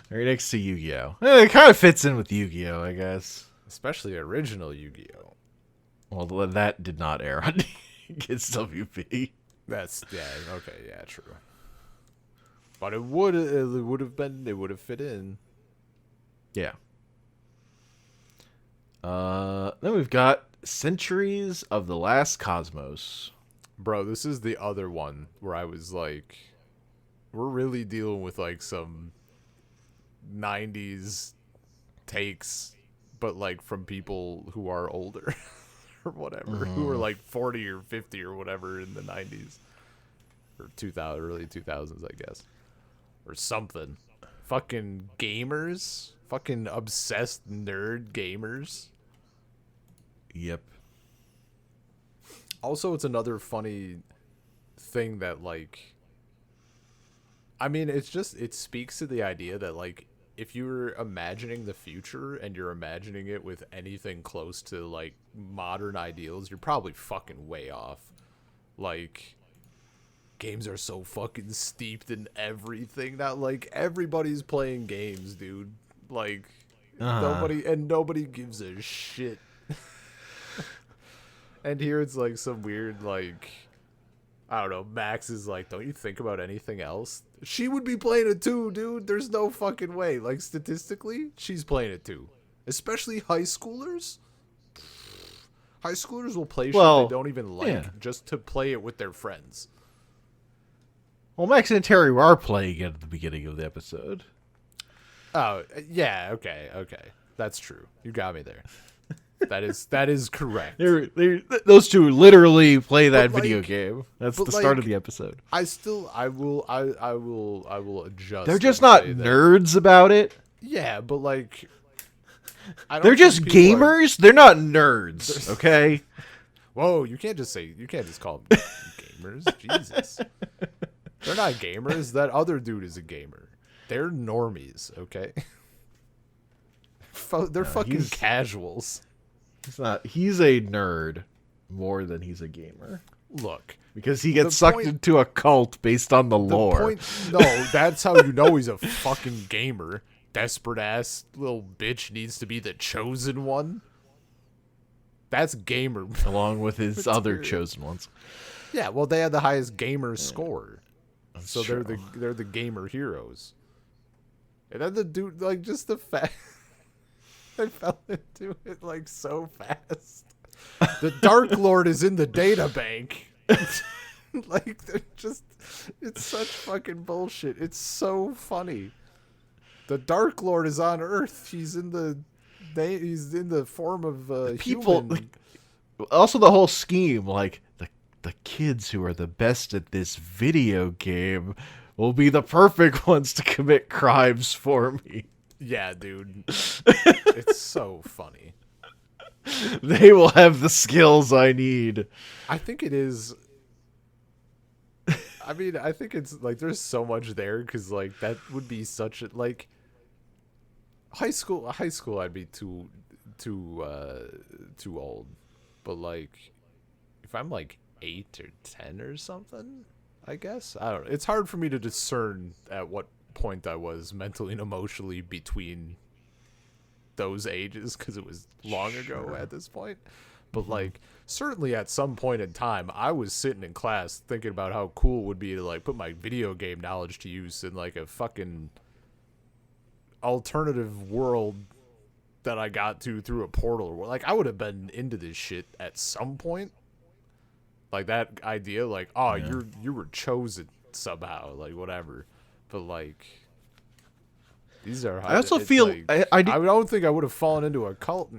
Right next to Yu-Gi-Oh! It kind of fits in with Yu-Gi-Oh, I guess. Especially original Yu-Gi-Oh! Well, that did not air on Kids WP. True. But it would have fit in. Yeah. Then we've got Centuries of the Last Cosmos. Bro, this is the other one where I was like, we're really dealing with like some 90s takes, but like from people who are older or whatever, who are like 40 or 50 or whatever in the 90s or 2000, early 2000s, I guess, or something. Fucking gamers, fucking obsessed nerd gamers. Yep. Also, it's another funny thing that, like, I mean, it speaks to the idea that, like, if you're imagining the future and you're imagining it with anything close to, like, modern ideals, you're probably fucking way off. Like, games are so fucking steeped in everything now. Like, everybody's playing games, dude. Like, nobody gives a shit. And here it's like some weird, like, I don't know, Max is like, don't you think about anything else? She would be playing it too, dude. There's no fucking way. Like, statistically, she's playing it too. Especially high schoolers. High schoolers will play shit they don't even like just to play it with their friends. Well, Max and Terry are playing it at the beginning of the episode. Oh, yeah, okay. That's true. You got me there. That is correct. Those two literally play that video game. That's the start of the episode. I will adjust. They're just not nerds about it. Yeah, but like, they're just gamers. They're not nerds. Okay. Whoa, you can't just call them gamers. Jesus. They're not gamers. That other dude is a gamer. They're normies. Okay. They're fucking casuals. He's a nerd more than he's a gamer. Look, because he gets sucked into a cult based on the lore. No, that's how you know he's a fucking gamer. Desperate ass little bitch needs to be the chosen one. That's gamer. Along with his other chosen ones. Yeah, well, they had the highest gamer score. That's so true. they're the gamer heroes. And then the dude, like, just the fact I fell into it like so fast. The Dark Lord is in the data bank. Like, they're just, it's such fucking bullshit. It's so funny. The Dark Lord is on Earth. He's in the form of people. human. Also, the whole scheme, like the kids who are the best at this video game will be the perfect ones to commit crimes for me. Yeah, dude. It's so funny. They will have the skills I need. I think it is. I mean, I think it's like there's so much there because like that would be such a like high school. High school, I'd be too old, but like if I'm like 8 or 10 or something, I guess I don't know. It's hard for me to discern at what point I was mentally and emotionally between those ages because it was long ago at this point. But like certainly at some point in time I was sitting in class thinking about how cool it would be to like put my video game knowledge to use in like a fucking alternative world that I got to through a portal. Like I would have been into this shit at some point. Like that idea, like, oh, Yeah. you were chosen somehow, like whatever. But like these are I also it's feel like, I don't think I would have fallen into a cult.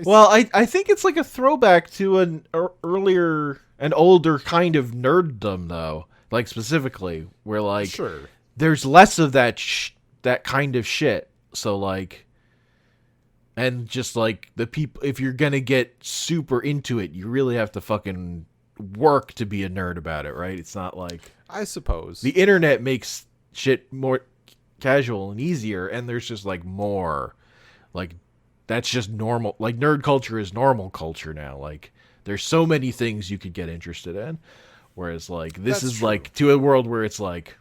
well, I think it's like a throwback to an earlier, an older kind of nerddom, though. Like specifically, where like Sure. there's less of that that kind of shit. So like, and just like the people, if you're gonna get super into it, you really have to fucking work to be a nerd about it, right? It's not like I suppose. the internet makes shit more casual and easier, and there's just like more, like that's just normal. Like nerd culture is normal culture now. Like there's so many things you could get interested in, whereas like this That's is true. like to a world where it's like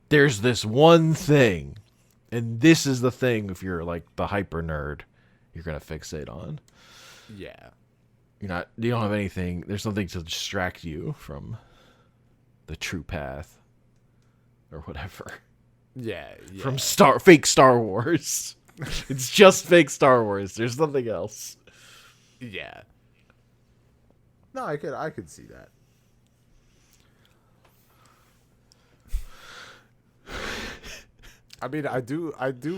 there's this one thing, and this is the thing. If you're like the hyper nerd, you're gonna fixate on. Yeah. You don't have anything. There's nothing to distract you from the true path, or whatever. Yeah. Yeah. From fake Star Wars. It's just fake Star Wars. There's nothing else. Yeah. No, I could see that. I mean, I do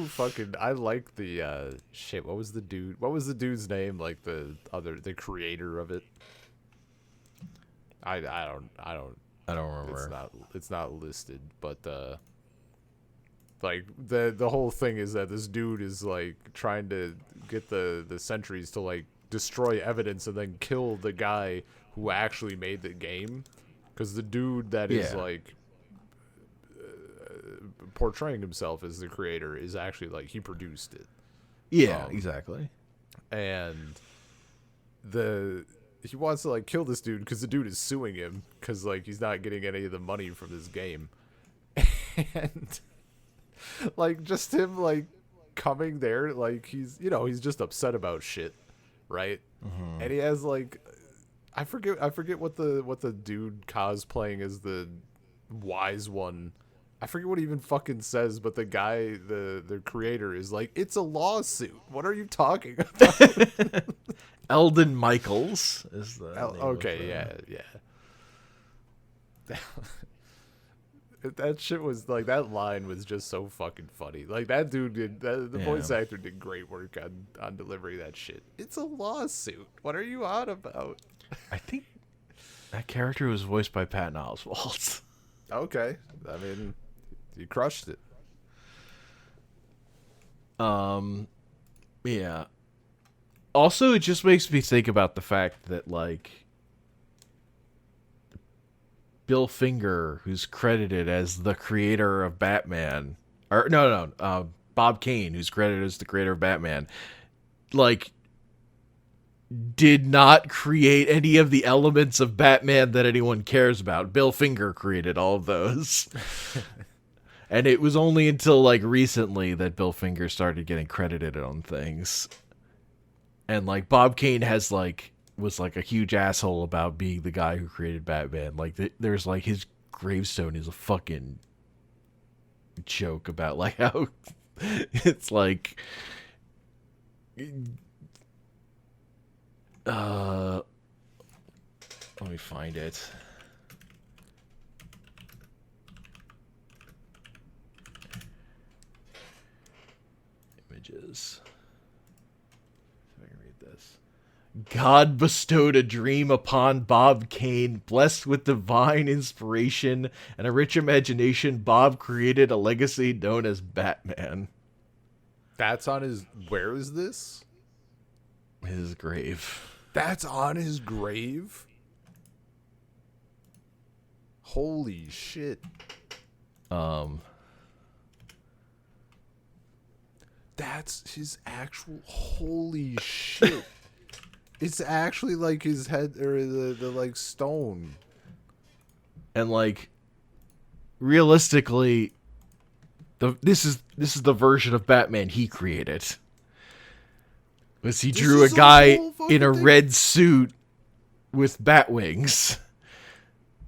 fucking I like the shit. What was the dude's name? Like the creator of it. I don't I don't remember. It's not listed, but like the whole thing is that this dude is like trying to get the sentries to like destroy evidence and then kill the guy who actually made the game, because the dude that is like portraying himself as the creator is actually like he produced it. Yeah, exactly. And he wants to like kill this dude because the dude is suing him because like he's not getting any of the money from this game. And like just him like coming there, like he's just upset about shit, right? And he has like I forget what the dude cosplaying as the wise one, I forget what he even fucking says, but the guy, the creator is like, it's a lawsuit. What are you talking about? Eldon Michaels is the okay, yeah. That shit was like, that line was just so fucking funny. Like that dude the voice actor did great work on delivering that shit. It's a lawsuit. What are you on about? I think that character was voiced by Patton Oswalt. Okay, I mean, you crushed it. Yeah. Also, it just makes me think about the fact that like Bill Finger, who's credited as the creator of Batman, or Bob Kane, who's credited as the creator of Batman, like did not create any of the elements of Batman that anyone cares about. Bill Finger created all of those. And it was only until like recently that Bill Finger started getting credited on things. And like Bob Kane was like a huge asshole about being the guy who created Batman. Like there's like his gravestone is a fucking joke about like how it's like let me find it. Images. If I can read this. God bestowed a dream upon Bob Kane. Blessed with divine inspiration and a rich imagination, Bob created a legacy known as Batman. That's on his. Where is this? His grave. That's on his grave? Holy shit. That's his actual. Holy shit. It's actually like his head, or the like stone. And like, realistically, this is the version of Batman he created. Was he drew a guy in a red suit with bat wings.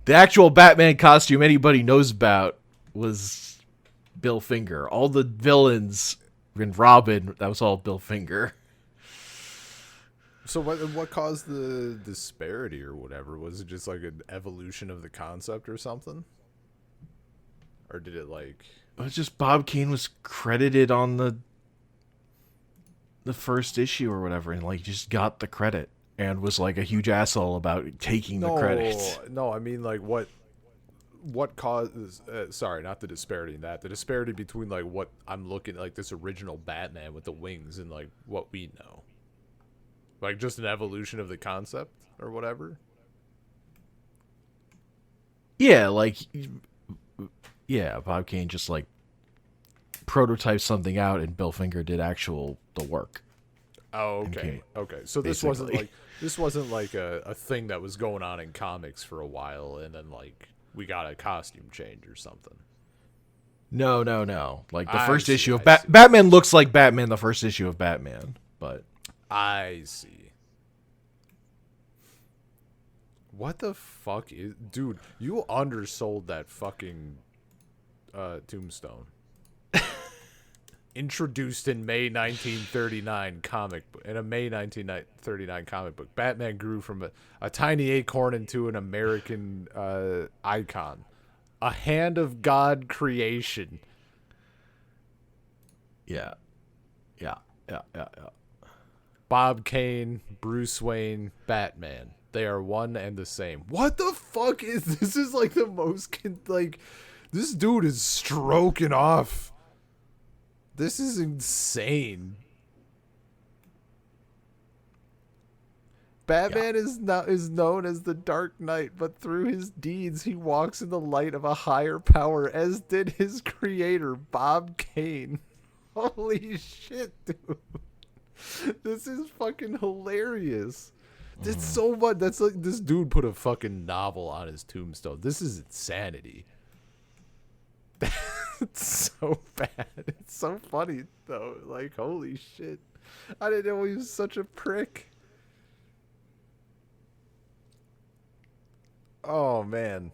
The actual Batman costume anybody knows about was Bill Finger. All the villains in Robin, that was all Bill Finger. So what caused the disparity or whatever? Was it just like an evolution of the concept or something? Or did it like... It was just Bob Kane was credited on the first issue or whatever, and like just got the credit and was like a huge asshole about taking the credit. No, I mean like what caused... sorry, not the disparity in that. The disparity between like what I'm looking like this original Batman with the wings and like what we know. Like just an evolution of the concept or whatever. Yeah, like Bob Kane just like prototyped something out, and Bill Finger did the work. Oh, okay. Okay. So this wasn't like a thing that was going on in comics for a while, and then like we got a costume change or something. No. Like the first issue of Batman looks like Batman. The first issue of Batman, but I see. What the fuck is... Dude, you undersold that fucking Tombstone. Introduced in May 1939 comic book. In a May 1939 comic book, Batman grew from a tiny acorn into an American icon. A hand of God creation. Yeah. Bob Kane, Bruce Wayne, Batman. They are one and the same. What the fuck is this? Is like the most like this dude is stroking off. This is insane. Batman is known as the Dark Knight, but through his deeds he walks in the light of a higher power, as did his creator, Bob Kane. Holy shit, dude. This is fucking hilarious. It's so much. That's like this dude put a fucking novel on his tombstone. This is insanity. It's so bad. It's so funny though. Like, holy shit. I didn't know he was such a prick. Oh man.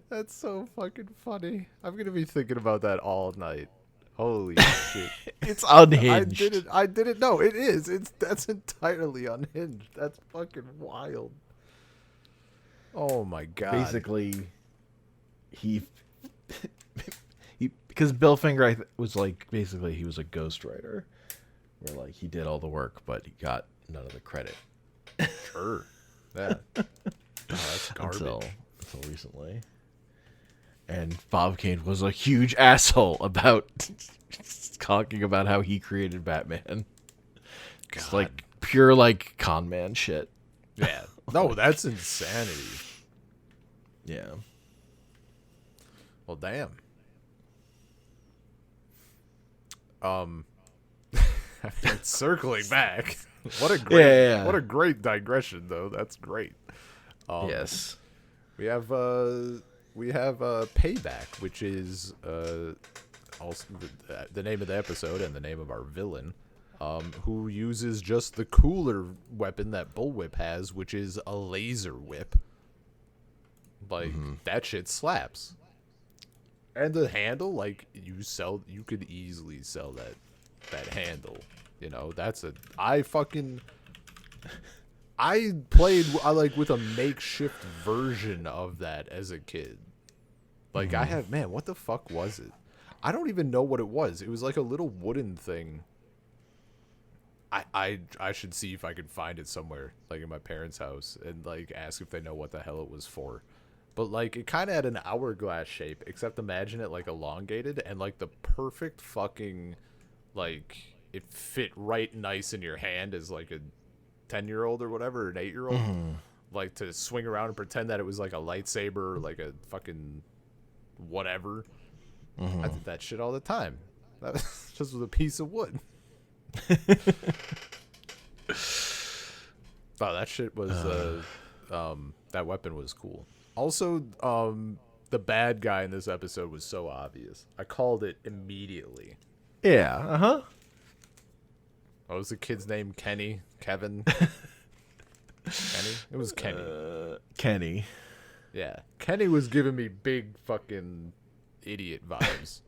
That's so fucking funny. I'm gonna be thinking about that all night. Holy shit. It's unhinged. I didn't know. It is. That's entirely unhinged. That's fucking wild. Oh my god. Basically, he because Bill Finger was like, basically he was a ghostwriter, where like he did all the work but he got none of the credit. Sure. Yeah. Oh, that's garbage. Until recently. And Bob Kane was a huge asshole about talking about how he created Batman. It's like pure like con man shit. Yeah. No, that's insanity. Yeah. Well, damn. Circling back. What a great digression though. That's great. Yes. We have Payback, which is also the name of the episode and the name of our villain, who uses just the cooler weapon that Bullwhip has, which is a laser whip. Like, that shit slaps. And the handle, like, you could easily sell that handle. You know, I played like with a makeshift version of that as a kid. Like what the fuck was it? I don't even know what it was. It was like a little wooden thing I should see if I can find it somewhere, like in my parents' house, and like ask if they know what the hell it was for. But like it kind of had an hourglass shape, except imagine it like elongated and like the perfect fucking like it fit right nice in your hand as like a 10-year-old or whatever, an 8-year-old, like to swing around and pretend that it was like a lightsaber or like a fucking whatever. I did that shit all the time. That was just with a piece of wood. Oh, that shit was that weapon was cool. Also, the bad guy in this episode was so obvious. I called it immediately. Yeah, What was the kid's name? Kenny? Kevin? Kenny? It was Kenny. Kenny. Yeah. Kenny was giving me big fucking idiot vibes.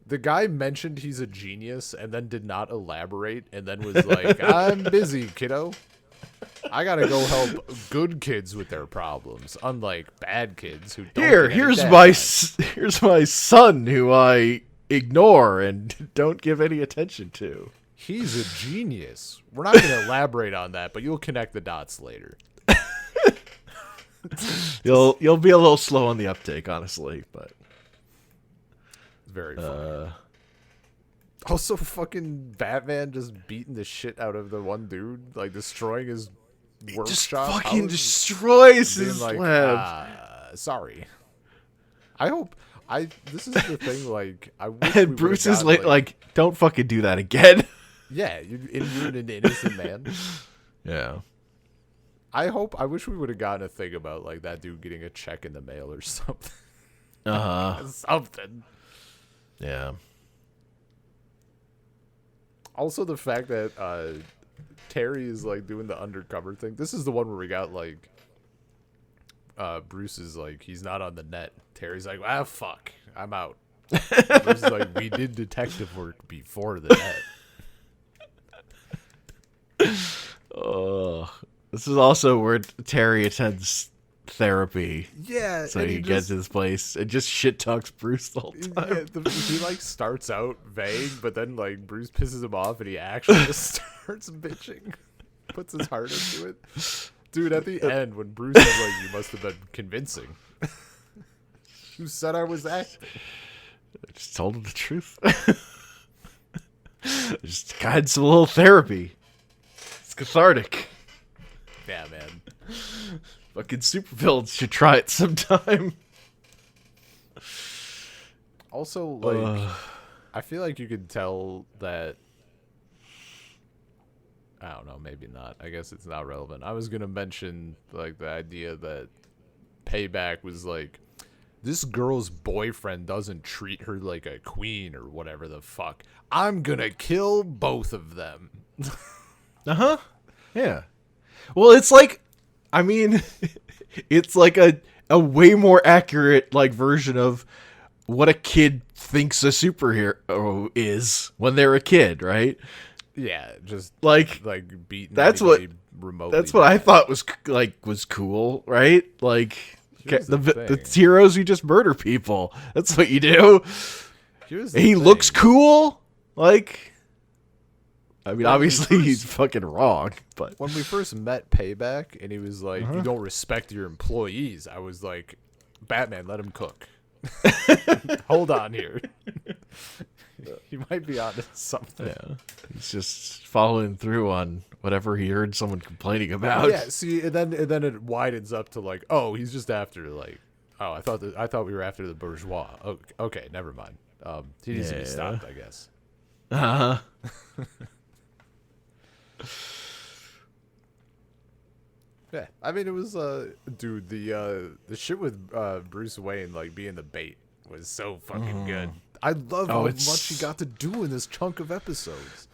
The guy mentioned he's a genius and then did not elaborate and then was like, I'm busy, kiddo. I gotta go help good kids with their problems, unlike bad kids who don't here's my son who I ignore and don't give any attention to. He's a genius. We're not gonna elaborate on that, but you'll connect the dots later. You'll be a little slow on the uptake, honestly, but very funny. Also, fucking Batman just beating the shit out of the one dude, like destroying his workshop. Just fucking destroys his lab. Sorry. I hope this is the thing. Like, I wish and Bruce is like, don't fucking do that again. Yeah, you're an innocent man. Yeah. I wish we would have gotten a thing about like that dude getting a check in the mail or something. Something. Yeah. Also, the fact that Terry is like doing the undercover thing. This is the one where we got like Bruce is like, he's not on the net. Terry's like, fuck, I'm out. Bruce is like, we did detective work before the net. This is also where Terry attends therapy. Yeah. So he gets his place and just shit talks Bruce the whole time. Yeah, he like starts out vague, but then like Bruce pisses him off and he actually just starts bitching. Puts his heart into it. Dude, at the end when Bruce is like, you must have been convincing. Who said I was acting? I just told him the truth. Just had some little therapy. It's cathartic. Yeah, man. Fucking supervillains should try it sometime. Also, like, I feel like you could tell that. I don't know, maybe not. I guess it's not relevant. I was gonna mention like the idea that Payback was like, this girl's boyfriend doesn't treat her like a queen or whatever the fuck. I'm gonna kill both of them. Yeah. Well, it's like, I mean, it's like a way more accurate like version of what a kid thinks a superhero is when they're a kid, right? Yeah, just like beating. That's what remotely. That's what I thought was cool, right? Like the heroes who just murder people. That's what you do. He looks cool. Like, I mean, obviously he's fucking wrong, but when we first met Payback and he was like, you don't respect your employees, I was like, Batman, let him cook. Hold on here. You might be onto something. Yeah. He's just following through on whatever he heard someone complaining about. Yeah, see, and then it widens up to like, oh, he's just after like, oh, I thought we were after the bourgeois. Okay, never mind. He needs to be stopped, I guess. Yeah, I mean, it was dude, the shit with Bruce Wayne like being the bait was so fucking good. I love how much he got to do in this chunk of episodes.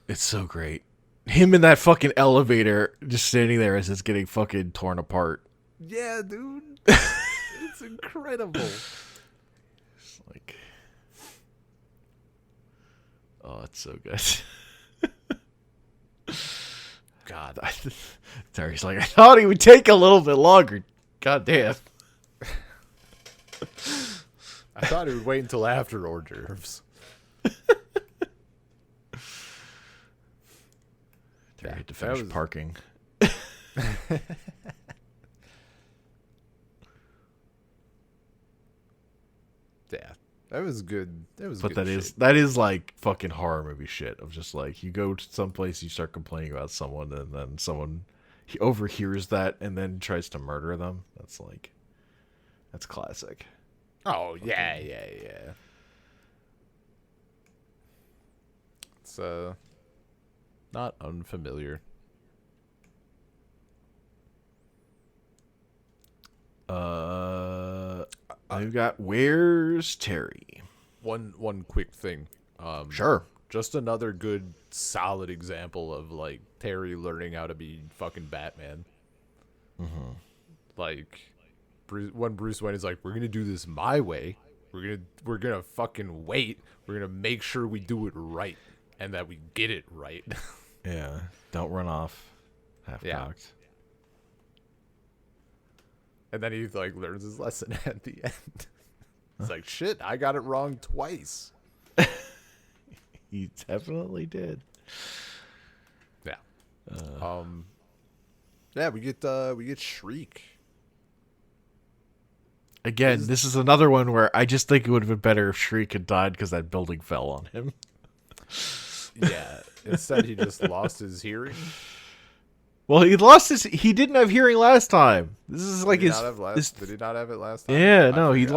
It's so great. Him in that fucking elevator, just standing there as it's getting fucking torn apart. Yeah, dude, it's incredible. It's like, oh, it's so good. God, Terry's like, I thought he would take a little bit longer. God damn. I thought he would wait until after hors d'oeuvres. Terry had to finish parking. Yeah, that was good. But good that is like fucking horror movie shit of just like you go to some place, you start complaining about someone, and then someone he overhears that and then tries to murder them. That's classic. Oh yeah. It's not unfamiliar. I've got Where's Terry? One quick thing. Sure. Just another good solid example of like Terry learning how to be fucking Batman. Mm-hmm. Like when Bruce Wayne is like, we're gonna do this my way. We're gonna fucking wait. We're gonna make sure we do it right and that we get it right. Yeah. Don't run off half-cocked. And then he like learns his lesson at the end. It's like, shit, I got it wrong twice. He definitely did. Yeah. Yeah, we get Shriek. Again, this is another one where I just think it would have been better if Shriek had died because that building fell on him. Yeah. Instead, he just lost his hearing. Well, he didn't have hearing last time. This is like Did he not have it last time? Yeah, no, he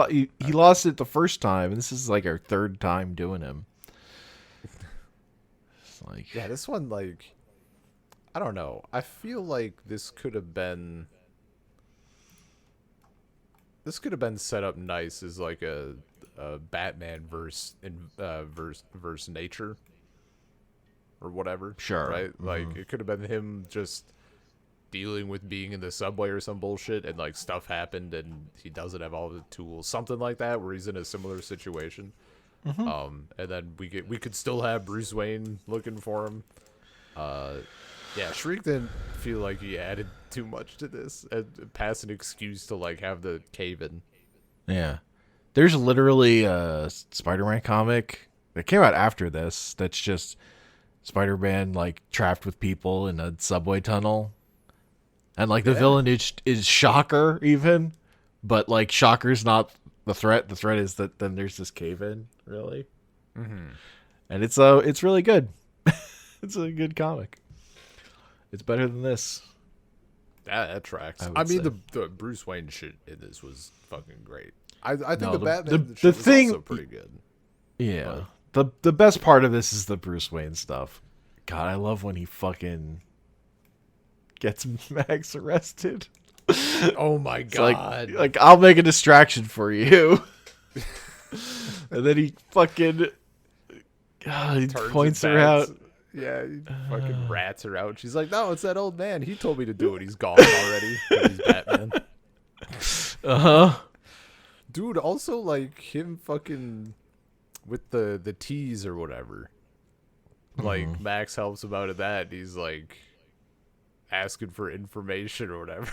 lost it the first time, and this is like our third time doing him. It's like, yeah, this one, like, I don't know. I feel like this could have been set up nice as like a Batman verse nature or whatever. Sure. Right? Like it could have been him just dealing with being in the subway or some bullshit and like stuff happened and he doesn't have all the tools. Something like that where he's in a similar situation. And then we could still have Bruce Wayne looking for him. Yeah, Shriek didn't feel like he added too much to this. Past an excuse to like have the cave in. Yeah. There's literally a Spider-Man comic that came out after this that's just Spider-Man like trapped with people in a subway tunnel. And like the villain is Shocker even, but like Shocker's not the threat. The threat is that then there's this cave in, really. Mm-hmm. And it's really good. It's a good comic. It's better than this. That tracks. I mean, the Bruce Wayne shit in this was fucking great. I think No, the Batman the shit thing, was also pretty good. Yeah. The best part of this is the Bruce Wayne stuff. God, I love when he fucking gets Max arrested. Oh my god. Like I'll make a distraction for you. And then he fucking he points her out. Yeah, he fucking rats her out. She's like, no, it's that old man. He told me to do it. He's gone already. He's Batman. Uh-huh. Dude, also, like, him fucking with the tease or whatever. Like, Max helps him out of that. He's, like, asking for information or whatever.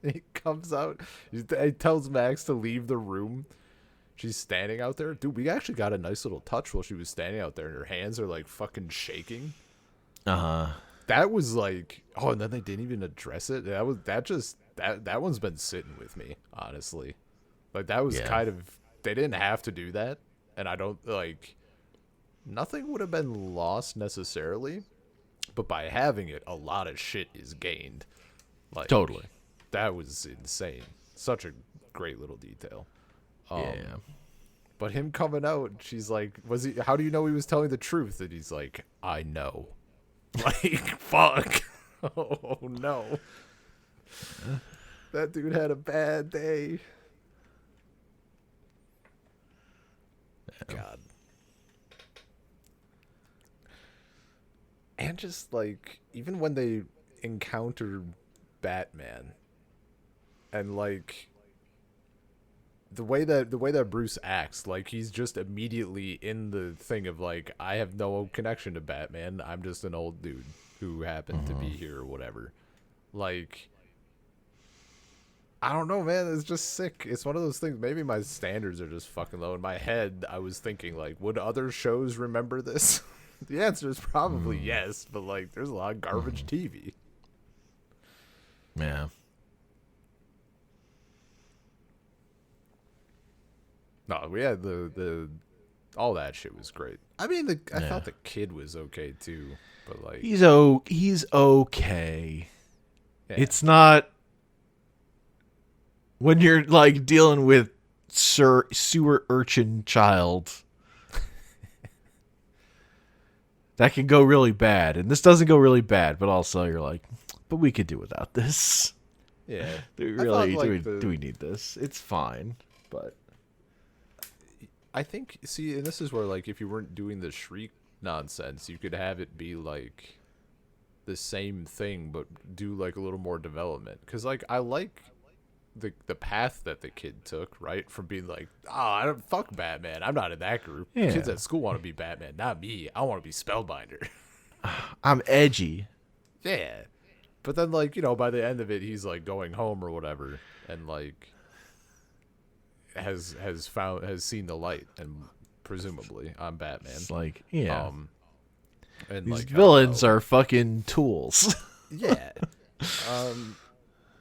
He comes out. He tells Max to leave the room. She's standing out there. Dude, we actually got a nice little touch while she was standing out there, and her hands are, like, fucking shaking. Uh-huh. That was, like... Oh, and then they didn't even address it. That one's been sitting with me, honestly. Like, that was kind of... They didn't have to do that, and I don't, like... Nothing would have been lost, necessarily, but by having it, a lot of shit is gained. Like, Totally. That was insane. Such a great little detail. Yeah. But him coming out, she's like, how do you know he was telling the truth? And he's like, I know. Like, fuck. Oh, no. That dude had a bad day. God. And just, like, even when they encounter Batman, and, like... The way that Bruce acts, like he's just immediately in the thing of like, I have no connection to Batman. I'm just an old dude who happened to be here or whatever. Like, I don't know, man. It's just sick. It's one of those things. Maybe my standards are just fucking low. In my head, I was thinking like, would other shows remember this? The answer is probably yes, but like, there's a lot of garbage TV. Yeah. No, we had the all that shit was great. I mean, I thought the kid was okay too, but like He's okay. yeah. It's not when you're like dealing with sewer urchin child. That can go really bad, and this doesn't go really bad. But also, you're like, but we could do without this. Yeah, Do we need this? It's fine, but I think see, and this is where like if you weren't doing the shriek nonsense, you could have it be like the same thing, but do like a little more development. Because like I like the path that the kid took, right? From being like, oh, I don't fuck Batman. I'm not in that group. Yeah. Kids at school want to be Batman, not me. I want to be Spellbinder. I'm edgy. Yeah. But then like, you know, by the end of it, he's like going home or whatever, and like has seen the light, and presumably I'm Batman. It's like, yeah. And These like villains are fucking tools. yeah.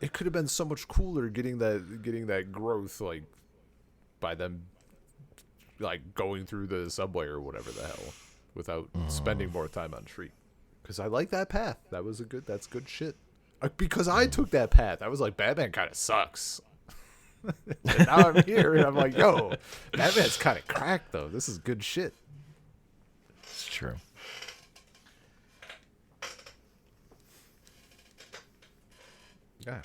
It could have been so much cooler getting that growth like by them like going through the subway or whatever the hell without spending more time on Shriek. Because I like that path. That's good shit. Because I took that path. I was like, Batman kind of sucks. And now I'm here and I'm like, yo, Batman's kind of cracked though. This is good shit. It's true. Yeah.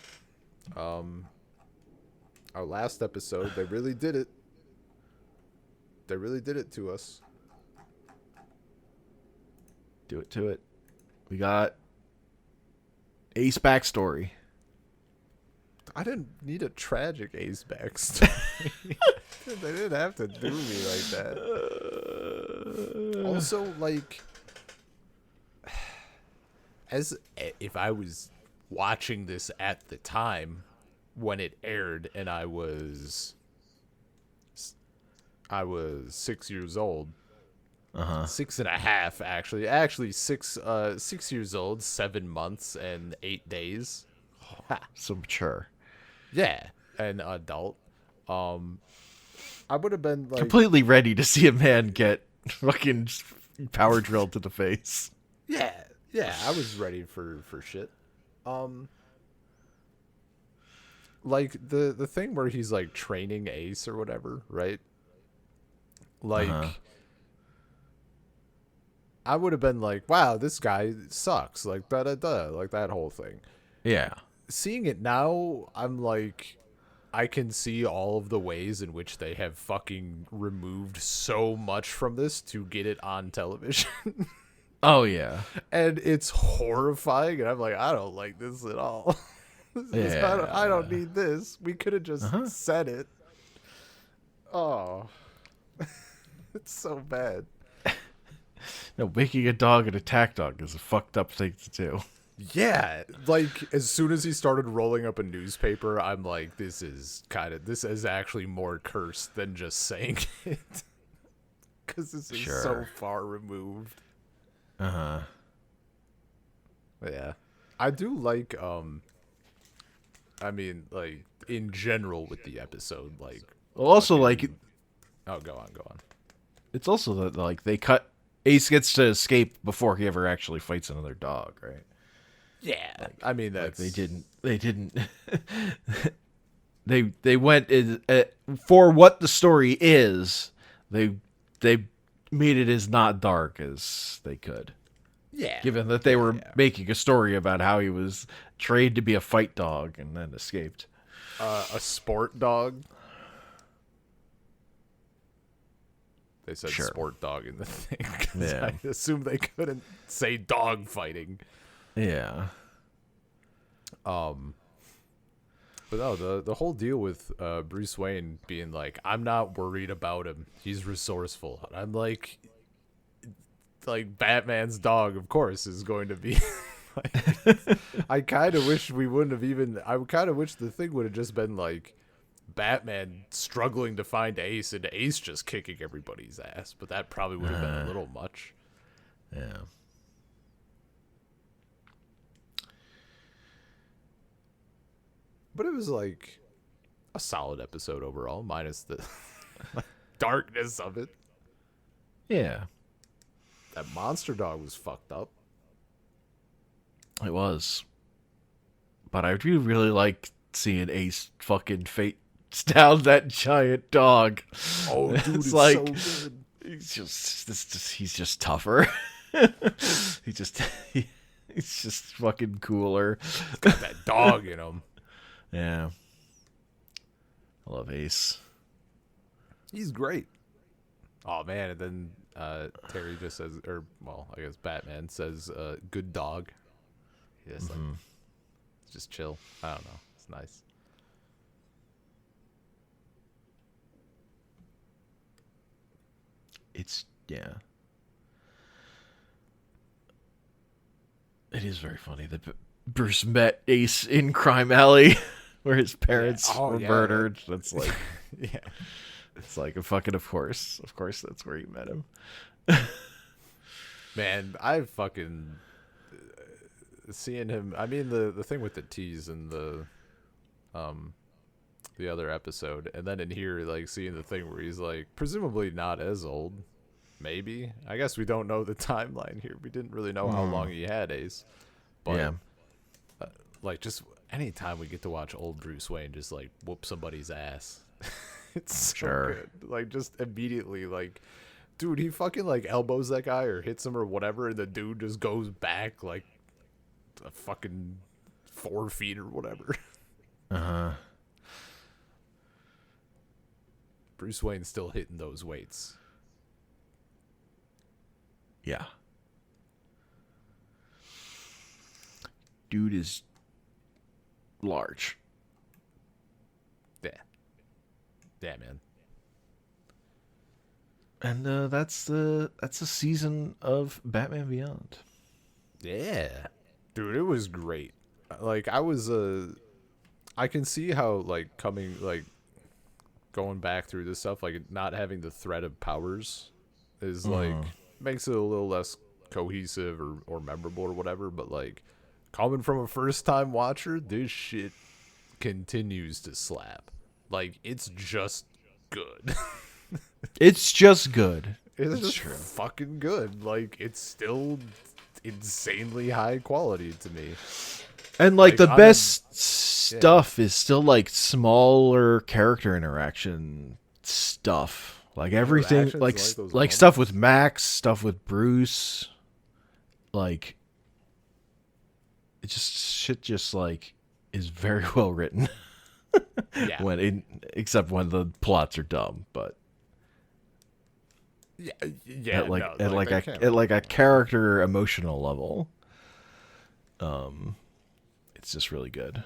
Our last episode, they really did it. They really did it to us. Do it to it. We got Ace backstory. I didn't need a tragic Ace backstory. They didn't have to do me like that. Also, like, as if I was watching this at the time when it aired, and I was 6 years old. 6.5 actually 6 years old, 7 months and 8 days. So mature. Yeah, an adult. I would have been like Completely ready to see a man get fucking power drilled to the face. yeah, I was ready for shit. Like the thing where he's like training Ace or whatever, right? Like I would have been like, wow, this guy sucks, like da da da, like that whole thing. Yeah. Seeing it now, I'm like, I can see all of the ways in which they have fucking removed so much from this to get it on television. Oh yeah. And it's horrifying, and I'm like, I don't like this at all. I don't need this. We could have just said it. Oh. It's so bad. No, making a dog an attack dog is a fucked up thing to do. Yeah, like as soon as he started rolling up a newspaper, I'm like, this is actually more cursed than just saying it, because this is so far removed. Yeah, I do like I mean, like in general with the episode, like also like oh, go on. It's also that like they cut Ace gets to escape before he ever actually fights another dog, right? Yeah, like, I mean that's like they didn't they went for what the story is. They made it as not dark as they could. Yeah, given that they were making a story about how he was trained to be a fight dog and then escaped. A sport dog. They said sport dog in the thing. Yeah. I assume they couldn't say dog fighting. Yeah. But no, the whole deal with Bruce Wayne being like, I'm not worried about him. He's resourceful. And I'm like Batman's dog, of course, is going to be like, I kind of wish we wouldn't have even, I kind of wish the thing would have just been like Batman struggling to find Ace and Ace just kicking everybody's ass, but that probably would have been a little much. Yeah. But it was like a solid episode overall, minus the darkness of it. Yeah. That monster dog was fucked up. It was. But I do really like seeing Ace fucking face down that giant dog. Oh, dude, it's like so good. he's just tougher. he's just fucking cooler. He's got that dog in him. Yeah. I love Ace. He's great. Oh man, and then Terry just says, or well, I guess Batman says, "Good dog." Yes, like, just chill. I don't know. It's nice. It's It is very funny that Bruce met Ace in Crime Alley, where his parents were murdered. That's like, Yeah. it's like a fucking of course that's where you met him. Man, I fucking seeing him. I mean, the thing with the tease and the other episode, and then in here, like seeing the thing where he's like presumably not as old. Maybe, I guess we don't know the timeline here. We didn't really know how long he had Ace, but Yeah. Like just anytime we get to watch old Bruce Wayne just like whoop somebody's ass, it's so Sure. good. Like just immediately, like, dude, he fucking like elbows that guy or hits him or whatever, and the dude just goes back like a fucking 4 feet or whatever. Uh-huh. Bruce Wayne's still hitting those weights. Yeah. Dude is large. Yeah, man. And that's the season of Batman Beyond. Yeah. Dude, it was great. Like I can see how like going back through this stuff, like not having the threat of powers is like makes it a little less cohesive or memorable or whatever, but like coming from a first time watcher, this shit continues to slap. Like it's just good. It's just good. It's just fucking good. Like it's still insanely high quality to me. And like the best stuff is still like smaller character interaction stuff. Like everything, like stuff with Max, stuff with Bruce. Like it just like is very well written. Yeah. Except when the plots are dumb, but yeah. At like a character emotional level, it's just really good.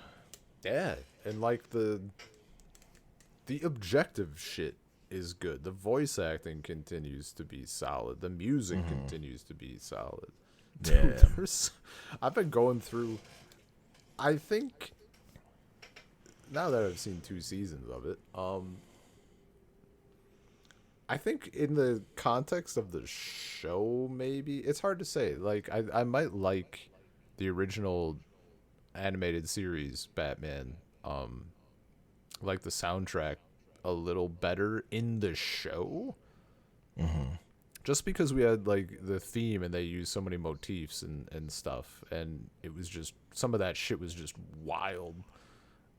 Yeah, and like the objective shit is good. The voice acting continues to be solid. The music continues to be solid. Dude, Yeah. I've been going through. I think now that I've seen 2 seasons of it, I think in the context of the show, maybe it's hard to say. Like I might like the original animated series Batman, like the soundtrack a little better in the show. Just because we had like the theme and they used so many motifs and stuff, and it was just some of that shit was just wild.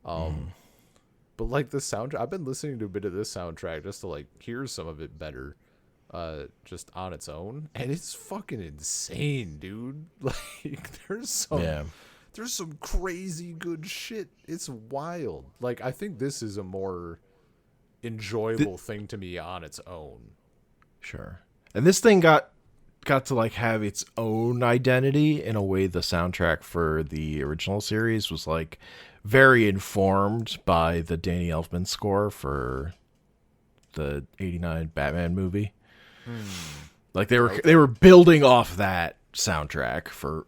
But like the soundtrack, I've been listening to a bit of this soundtrack just to like hear some of it better, just on its own, and it's fucking insane, dude. Like there's some crazy good shit. It's wild. Like I think this is a more enjoyable thing to me on its own. Sure. And this thing got to like have its own identity in a way the soundtrack for the original series was like very informed by the Danny Elfman score for the 89 Batman movie. Like they were building off that soundtrack for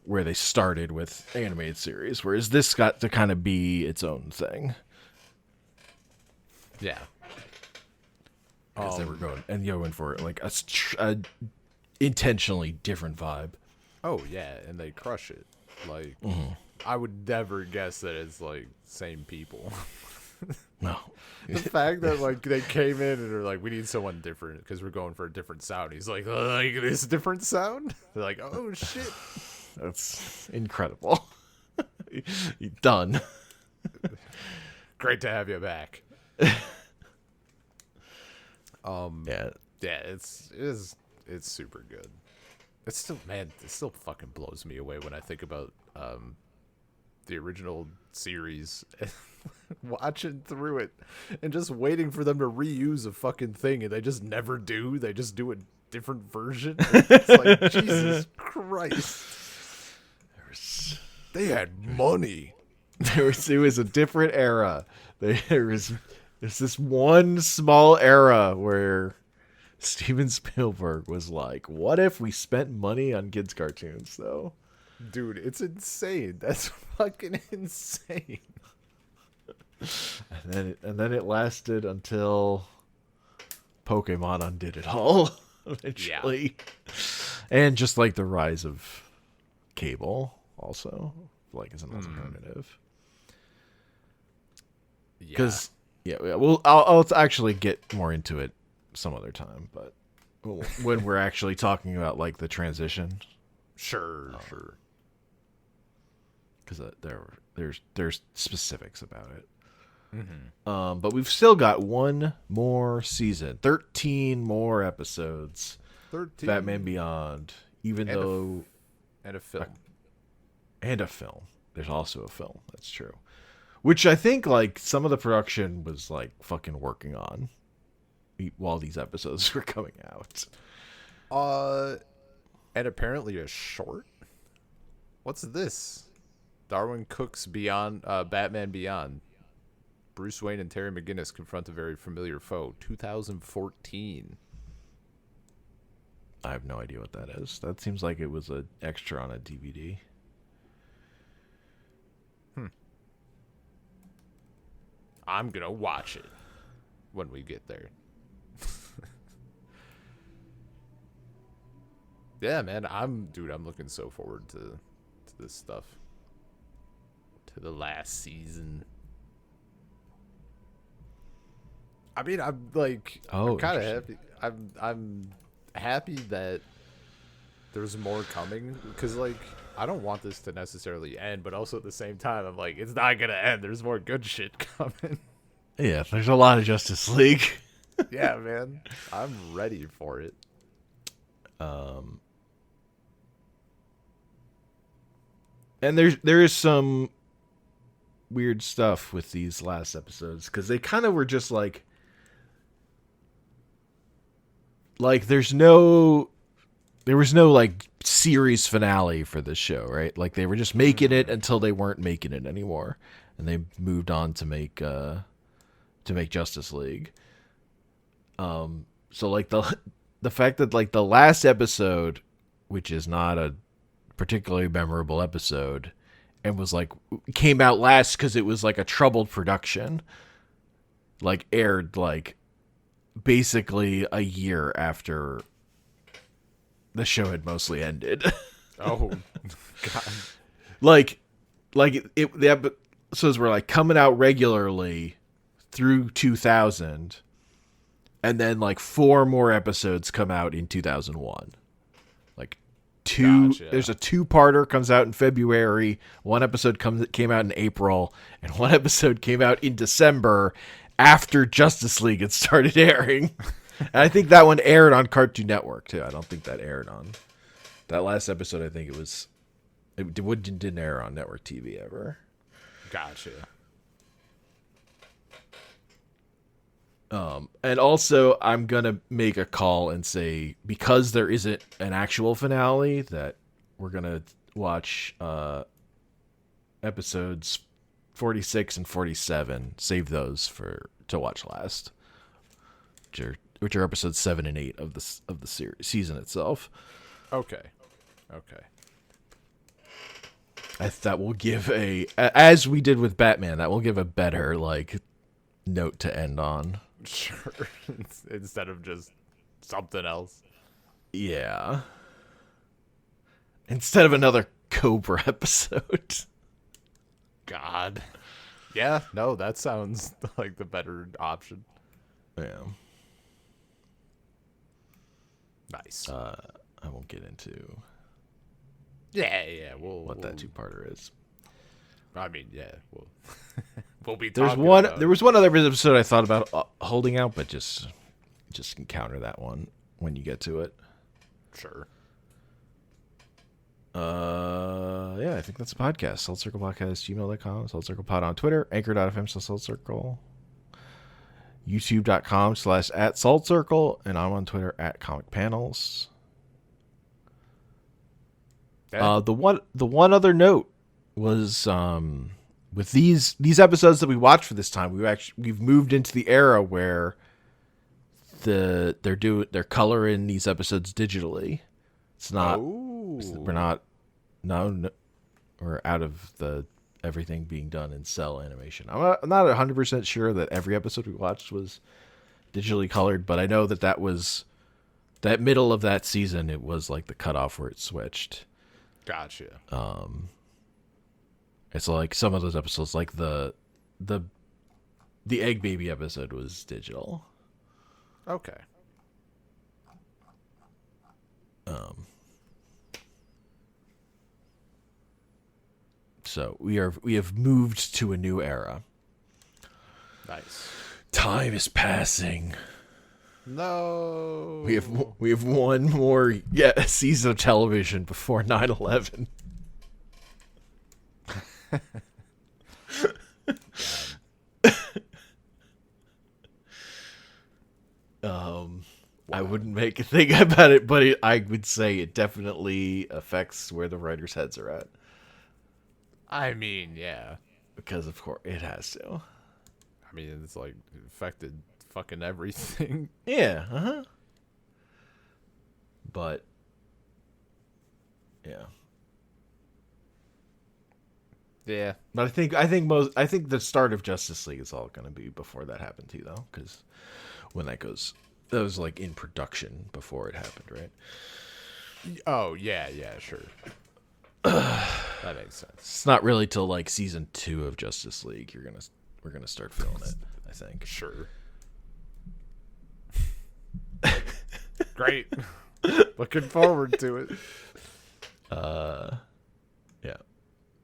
where they started with animated series, whereas this got to kind of be its own thing. Yeah. Because they were going for like a intentionally different vibe. Oh yeah, and they crush it. Like I would never guess that it's like same people. No. The fact that like they came in and they're like, we need someone different because we're going for a different sound. He's like this different sound. They're like, oh shit, That's incredible. Done. great to have you back. Yeah. Yeah, it's super good. It's still, man, it still fucking blows me away when I think about the original series, watching through it, and just waiting for them to reuse a fucking thing, and they just never do. They just do a different version. It's like Jesus Christ. They had money. It was a different era. There's this one small era where Steven Spielberg was like, what if we spent money on kids' cartoons, though? Dude, it's insane. That's fucking insane. And then it lasted until Pokemon undid it all, eventually. Yeah. And just like the rise of cable, also, like as an alternative. Because I'll actually get more into it some other time, but when we're actually talking about like the transition, sure. Because there's specifics about it. But we've still got one more season, 13 more episodes. 13. Batman Beyond, even though and a film. And a film. There's also a film. That's true. Which I think like some of the production was like fucking working on while these episodes were coming out. And apparently a short. What's this? Darwin Cook's Beyond, Batman Beyond. Bruce Wayne and Terry McGinnis confront a very familiar foe. 2014. I have no idea what that is. That seems like it was an extra on a DVD. I'm gonna watch it when we get there. Yeah, man, I'm looking so forward to this stuff. To the last season. I mean, I'm like, I'm kind of happy. I'm happy that there's more coming, because like I don't want this to necessarily end, but also at the same time I'm like, it's not gonna end. There's more good shit coming. Yeah, there's a lot of Justice League. Yeah, man, I'm ready for it. And there is some weird stuff with these last episodes, because they kind of were just like there was no like series finale for this show, right? Like they were just making it until they weren't making it anymore, and they moved on to make Justice League. So like the fact that like the last episode, which is not a particularly memorable episode, and was like came out last because it was like a troubled production, like aired like basically a year after the show had mostly ended. Oh God. like the episodes were like coming out regularly through 2000, and then like 4 more episodes come out in 2001. Like there's a 2-parter comes out in February, 1 episode came out in April, and 1 episode came out in December after Justice League had started airing. And I think that one aired on Cartoon Network too. I don't think that aired on that last episode. I think it didn't air on network TV ever. Gotcha. And also, I'm gonna make a call and say, because there isn't an actual finale, that we're gonna watch episodes 46 and 47. Save those to watch last, which are episodes 7 and 8 of the season itself. Okay. That will give as we did with Batman, that will give a better like note to end on. Sure. Instead of just something else. Yeah. Instead of another Cobra episode. God. Yeah, no, that sounds like the better option. Yeah. Nice. I won't get into Yeah, what that two-parter is. I mean, yeah, we'll be There's talking one. about There was one other episode I thought about holding out, but just encounter that one when you get to it. Sure. Yeah, I think that's a podcast. SaltCirclePodcast@gmail.com. SaltCirclePod on Twitter. Anchor.fm/SaltCircle. YouTube.com/@SaltCircle. And I'm on Twitter @ComicPanels. Yeah. The one other note was with these episodes that we watched for this time, we've moved into the era where they're coloring these episodes digitally. It's not we're not no we're out of the everything being done in cell animation. I'm not 100% sure that every episode we watched was digitally colored, but I know that was that middle of that season. It was like the cutoff where it switched. Gotcha. It's like some of those episodes, like the Egg Baby episode was digital. Okay. So we have moved to a new era. Nice. Time is passing. No. We have one more season of television before 9/11. I wouldn't make a thing about it, but I would say it definitely affects where the writers' heads are at. I mean, yeah. Because of course it has to. I mean, it's like it affected fucking everything. Yeah. But yeah. Yeah. But I think the start of Justice League is all going to be before that happened too, though, because when that was like in production before it happened, right? Oh yeah, sure. That makes sense. It's not really till like season 2 of Justice League we're gonna start feeling it, I think. Sure. Great. Looking forward to it. Yeah.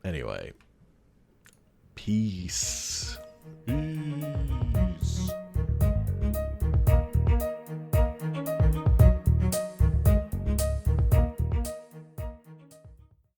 Anyway. Peace.